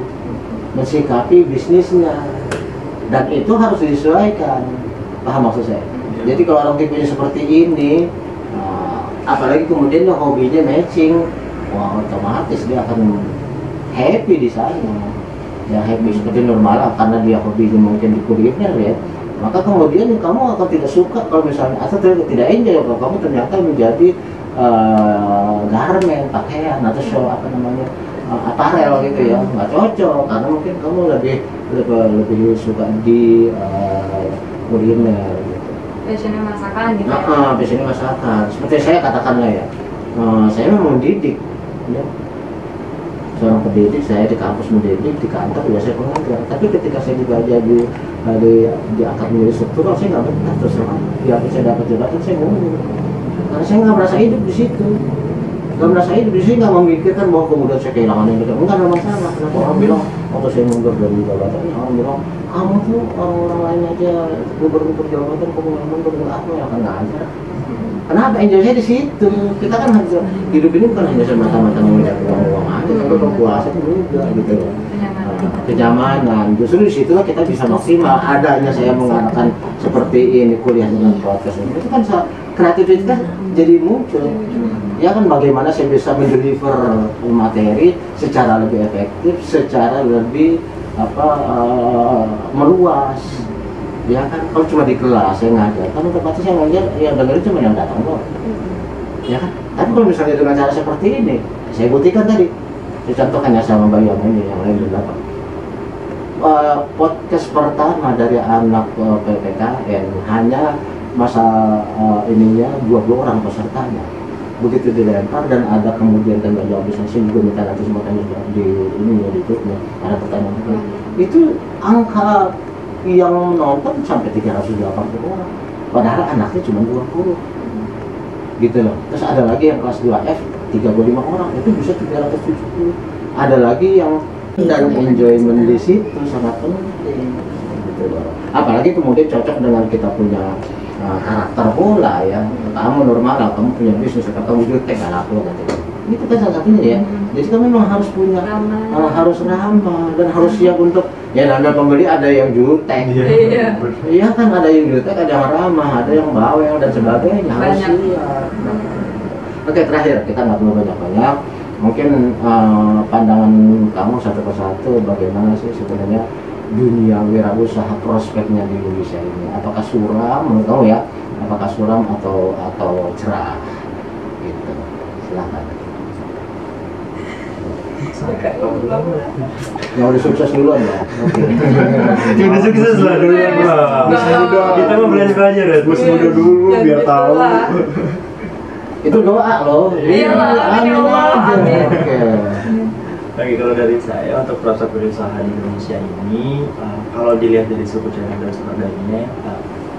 bisnisnya, dan itu harus disesuaikan. Paham maksud saya? Jadi kalau orang tipenya seperti ini, apalagi kemudian hobinya matching, wah otomatis dia akan happy di sana. Ya happy seperti normal karena dia hobinya mungkin di kuliner ya. Maka kemudian kamu akan tidak suka kalau misalnya, atau tidak enjoy kalau kamu ternyata menjadi garment, pakaian atau show aparel gitu ya, nggak cocok karena mungkin kamu lebih suka di kuliner gitu. Passionnya masakan gitu ya? Passionnya masakan, seperti saya katakanlah ya, saya memang mendidik ya. Seorang pendidik, saya di kampus mendidik, di kantor juga saya pengajar. Tapi ketika saya digaji diangkat menjadi struktural, saya nggak betah terus terang. Ya saya dapat jabatan, saya mundur. Karena saya nggak merasa hidup di situ. Nggak merasa hidup di sini, nggak memikirkan bahwa kemudian saya kehilangan yang dekat. Enggak ada masalah. Kenapa orang bilang waktu saya mundur dari jabatan, orang bilang kamu tuh orang lain aja mundur jabatan, kamu mundur apa yang akan ngajar. Kenapa enjoy-nya di situ? Kita kan harus hidup ini bukan hanya semata-mata mengejar uang aja, tapi kepuasan juga gitu loh. Kenyamanan. Justru di situlah kita bisa maksimal. Adanya saya mengatakan seperti ini, kuliah dengan podcast ini, itu kan kreativitas jadi muncul. Ya kan, bagaimana saya bisa mendeliver materi secara lebih efektif, secara lebih meluas. Ya kan, kalau cuma di kelas saya ngajar, kan tempatnya saya ngajar, ya dengerin cuma yang datang doang. Ya kan, tapi kalau misalnya dengan cara seperti ini, saya buktikan tadi, saya contohkan ya sama Bayu ini yang lain juga. Podcast pertama dari anak PPKN hanya masa ininya 20 orang pesertanya. Begitu dilempar dan ada kemudian tanya jawab, saya juga minta nanti semua tanya jawab di ini ya, di YouTube ada pertanyaan. Itu angka yang nonton sampai 380 orang, padahal anaknya cuma 20 gitu loh. Terus ada lagi yang kelas 2F 35 orang, itu bisa 370. Ada lagi yang, dan enjoyment di situ sangat penting gitu loh. Apalagi kemudian cocok dengan kita punya karakter pula ya. Kamu normal, kamu punya bisnis, kamu jutek, gak laku gitu. itu kan salah satunya ya. Jadi kan memang harus punya harus ramah dan harus siap untuk ya namanya pembeli ada yang jutek. Iya kan, ada yang jutek, ada yang ramah, ada yang bawel dan sebagainya, harus siap. Oke, terakhir kita nggak perlu banyak-banyak. Mungkin pandangan kamu satu persatu bagaimana sih sebenarnya dunia wirausaha prospeknya di Indonesia ini? Apakah suram menurut kamu ya? Apakah suram atau cerah? Gitu. Silakan. Yang udah sukses duluan ya. Oke. Yang udah sukses lah duluan lah. Kita mau belajar ya, masih muda dulu biar tahu. Itu doa loh. Iya, amin. Oke. Lagi kalau dari saya untuk prospek berusaha di Indonesia ini, kalau dilihat dari suku cadang dan sebagainya,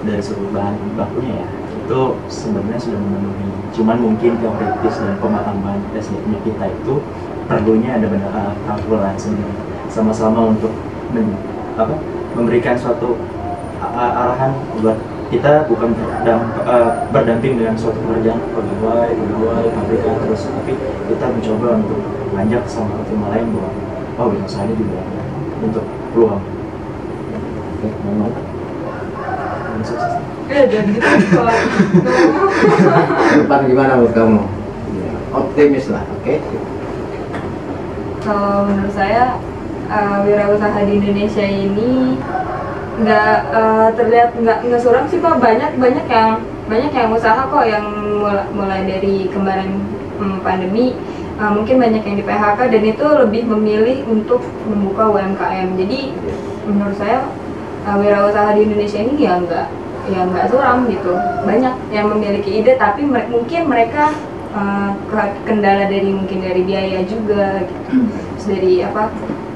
dari suku bahan bakunya ya, itu sebenarnya sudah memenuhi. Cuman mungkin teoritis dan pemahaman SDM kita itu perlunya ada benar rangkulan sebenarnya, sama-sama untuk memberikan suatu arahan buat kita bukan berdamping dengan suatu pekerjaan pegawai, pabrikan terus, tapi kita mencoba untuk ngajak sama tim lain bahwa usaha ini juga untuk peluang. Oke, memang. Sukses. Dan gitu. Depan gimana menurut kamu? Optimis lah, oke? Kalau menurut saya wirausaha di Indonesia ini nggak terlihat nggak suram sih Pak. banyak yang usaha kok yang mulai dari kemarin pandemi mungkin banyak yang di PHK dan itu lebih memilih untuk membuka UMKM. Jadi menurut saya wirausaha di Indonesia ini ya nggak suram gitu. Banyak yang memiliki ide tapi mungkin mereka kendala dari biaya juga gitu. Terus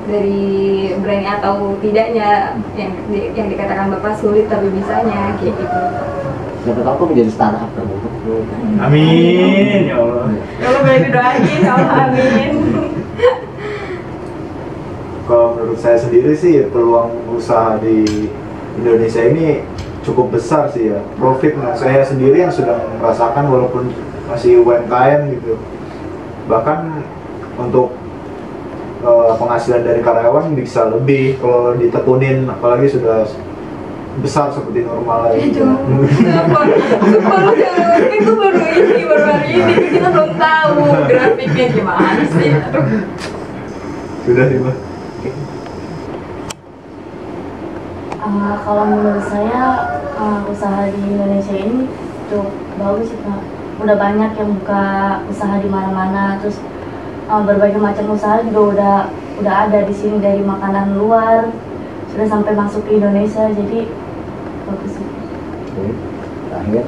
dari berani atau tidaknya yang dikatakan Bapak sulit tapi bisanya kayak gitu. Siapa tahu kok menjadi startup kan? Amin ya Allah. Kalau boleh didoain, ya Allah, amin. Kalau menurut saya sendiri sih peluang usaha di Indonesia ini cukup besar sih ya. Profit saya sendiri yang sudah merasakan walaupun masih UMKM gitu. Bahkan untuk penghasilan dari karyawan bisa lebih kalau ditekunin, apalagi sudah besar seperti normal lagi. Itu baru hari ini kita belum tahu grafiknya gimana sih. Sudah sih Mas. Kalau menurut saya usaha di Indonesia ini cukup bagus sih Pak. Udah banyak yang buka usaha di mana-mana, terus berbagai macam usaha juga udah ada di sini, dari makanan luar sudah sampai masuk ke Indonesia, jadi bagus sih. Terakhir.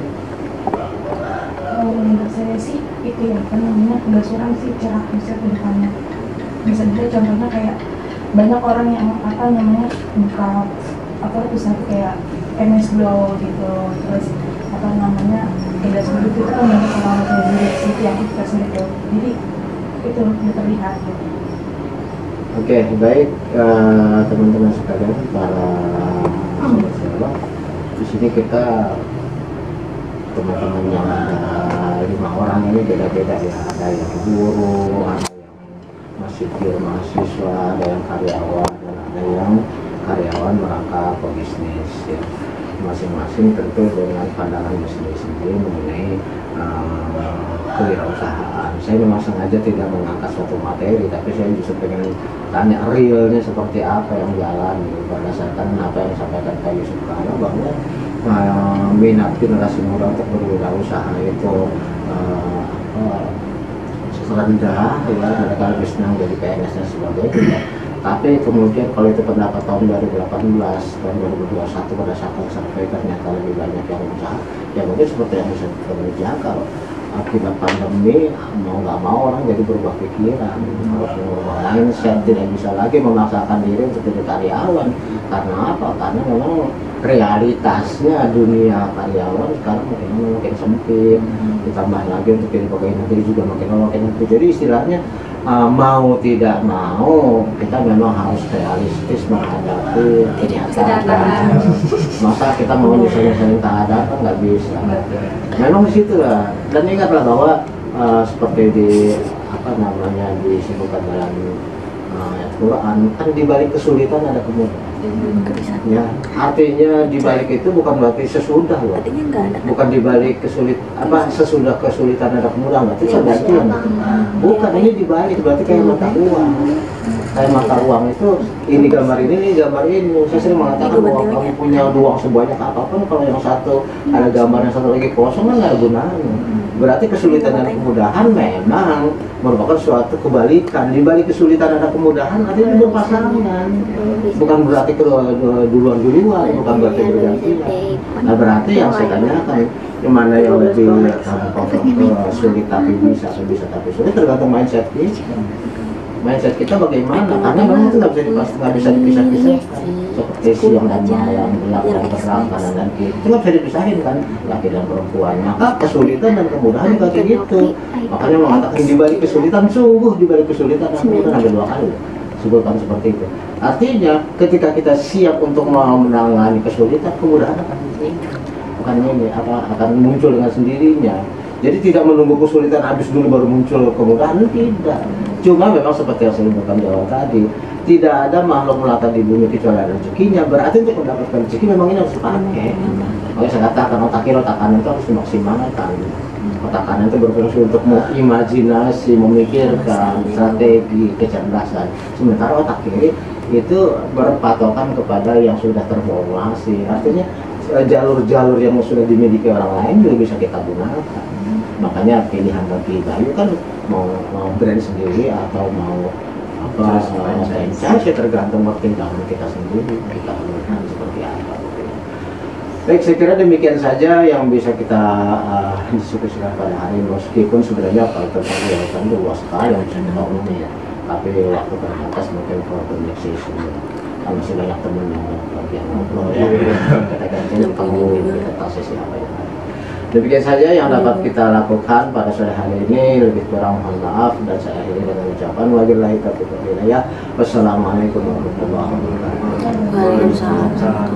Menurut saya sih itu ya nggak suram sih, cerah bisa ke depannya. Misalnya contohnya kayak banyak orang yang buka usaha kayak MS Glow gitu, terus industri itu kan banyak orang kayak di situ yang kita gitu, jadi itu udah terlihat gitu. Oke, baik teman-teman sekalian, para sahabat, di sini kita teman-teman yang ada 5 orang ini beda-beda ya. Ada yang guru, ada yang masih pure mahasiswa, ada yang karyawan, dan ada yang karyawan merangkap pebisnis ya. Masing-masing tentu dengan pandangan sendiri-sendiri mengenai kewirausahaan. Saya memang sengaja tidak mengangkat suatu materi, tapi saya justru pengen tanya realnya seperti apa yang jalan gitu, berdasarkan apa yang disampaikan Pak Yusuf Kala bahwa minat generasi muda untuk berwirausaha itu rendah ya, mereka lebih senang jadi PNS dan sebagainya. Tapi kemudian kalau itu pendapat tahun 2018, tahun 2021 pada saat survei ternyata lebih banyak yang usaha, ya mungkin seperti yang bisa kita jaga. Akibat pandemi mau nggak mau orang jadi berubah pikiran, harus mengubah mindset, tidak bisa lagi memaksakan diri untuk jadi karyawan. Karena apa? Karena memang realitasnya dunia karyawan sekarang makin sempit, ditambah lagi untuk jadi pegawai negeri juga makin sempit. Jadi istilahnya mau tidak mau kita memang harus realistis menghadapi kenyataan. Masa kita mau nyusahin keadaan kan nggak bisa. Memang di situ lah. Dan ingatlah bahwa seperti di apa namanya disebutkan dalam ayat Quran, kan di balik kesulitan ada kemudahan. Ya, artinya di balik itu bukan berarti sesudah loh. Bukan di balik sesudah kesulitan ada kemudahan, berarti sebagian. Bukan, ini di balik, berarti kayak mata uang. Kayak mata uang itu, ini gambar ini gambar ini. Saya sering mengatakan bahwa kamu punya uang sebanyak apapun, kalau yang satu ada gambar, yang satu lagi kosong, kan nggak ada gunanya. Berarti kesulitan dan kemudahan memang merupakan suatu kebalikan. Di balik kesulitan ada kemudahan, artinya berpasangan. Bukan berarti duluan, bukan berarti bergantian. Nah, berarti yang saya tanyakan, mana yang lebih sulit tapi bisa tapi sulit, tergantung mindset kita. Mindset kita bagaimana? Karena memang itu nggak bisa dipisah-pisahkan. Seperti siang dan malam, gelap dan terang, kanan dan kiri, itu nggak bisa dipisahin kan, laki dan perempuan. Maka kesulitan dan kemudahan juga kayak gitu. Makanya mengatakan di balik kesulitan, sungguh di balik kesulitan dan kemudahan ada 2 kali sebutkan seperti itu. Artinya ketika kita siap untuk menangani kesulitan, kemudahan akan akan muncul dengan sendirinya. Jadi tidak menunggu kesulitan habis dulu baru muncul kemudahan, tidak. Cuma memang seperti yang saya sebutkan di awal tadi, tidak ada makhluk melata di bumi kecuali ada rezekinya. Berarti untuk mendapatkan rezeki memang ini harus dipakai. Makanya saya katakan otak kiri, otak kanan itu harus dimaksimalkan. Otak kanan itu berfungsi untuk imajinasi, memikirkan, strategi, kecerdasan. Sementara otak kiri itu berpatokan kepada yang sudah terformulasi. Artinya jalur-jalur yang sudah dimiliki orang lain juga bisa kita gunakan. Makanya pilihan bagi Bayu kan mau brand sendiri atau mau franchise, tergantung pertimbangan kita sendiri, kita gunakan seperti apa. Baik, saya kira demikian saja yang bisa kita diskusikan pada hari ini. Meskipun sebenarnya kalau tentang kelautan itu luas sekali yang bisa kita omongin ya, tapi waktu terbatas mungkin for the next session. Kalau masih banyak teman yang bagian ngobrol ya, kita gantian kamu kita tahu sesi apa yang ada. Demikian saja yang dapat kita lakukan pada sore hari ini. Lebih kurang mohon maaf, dan saya akhiri dengan ucapan wabillahi taufiq wal hidayah. Wassalamualaikum warahmatullahi wabarakatuh. Waalaikumsalam.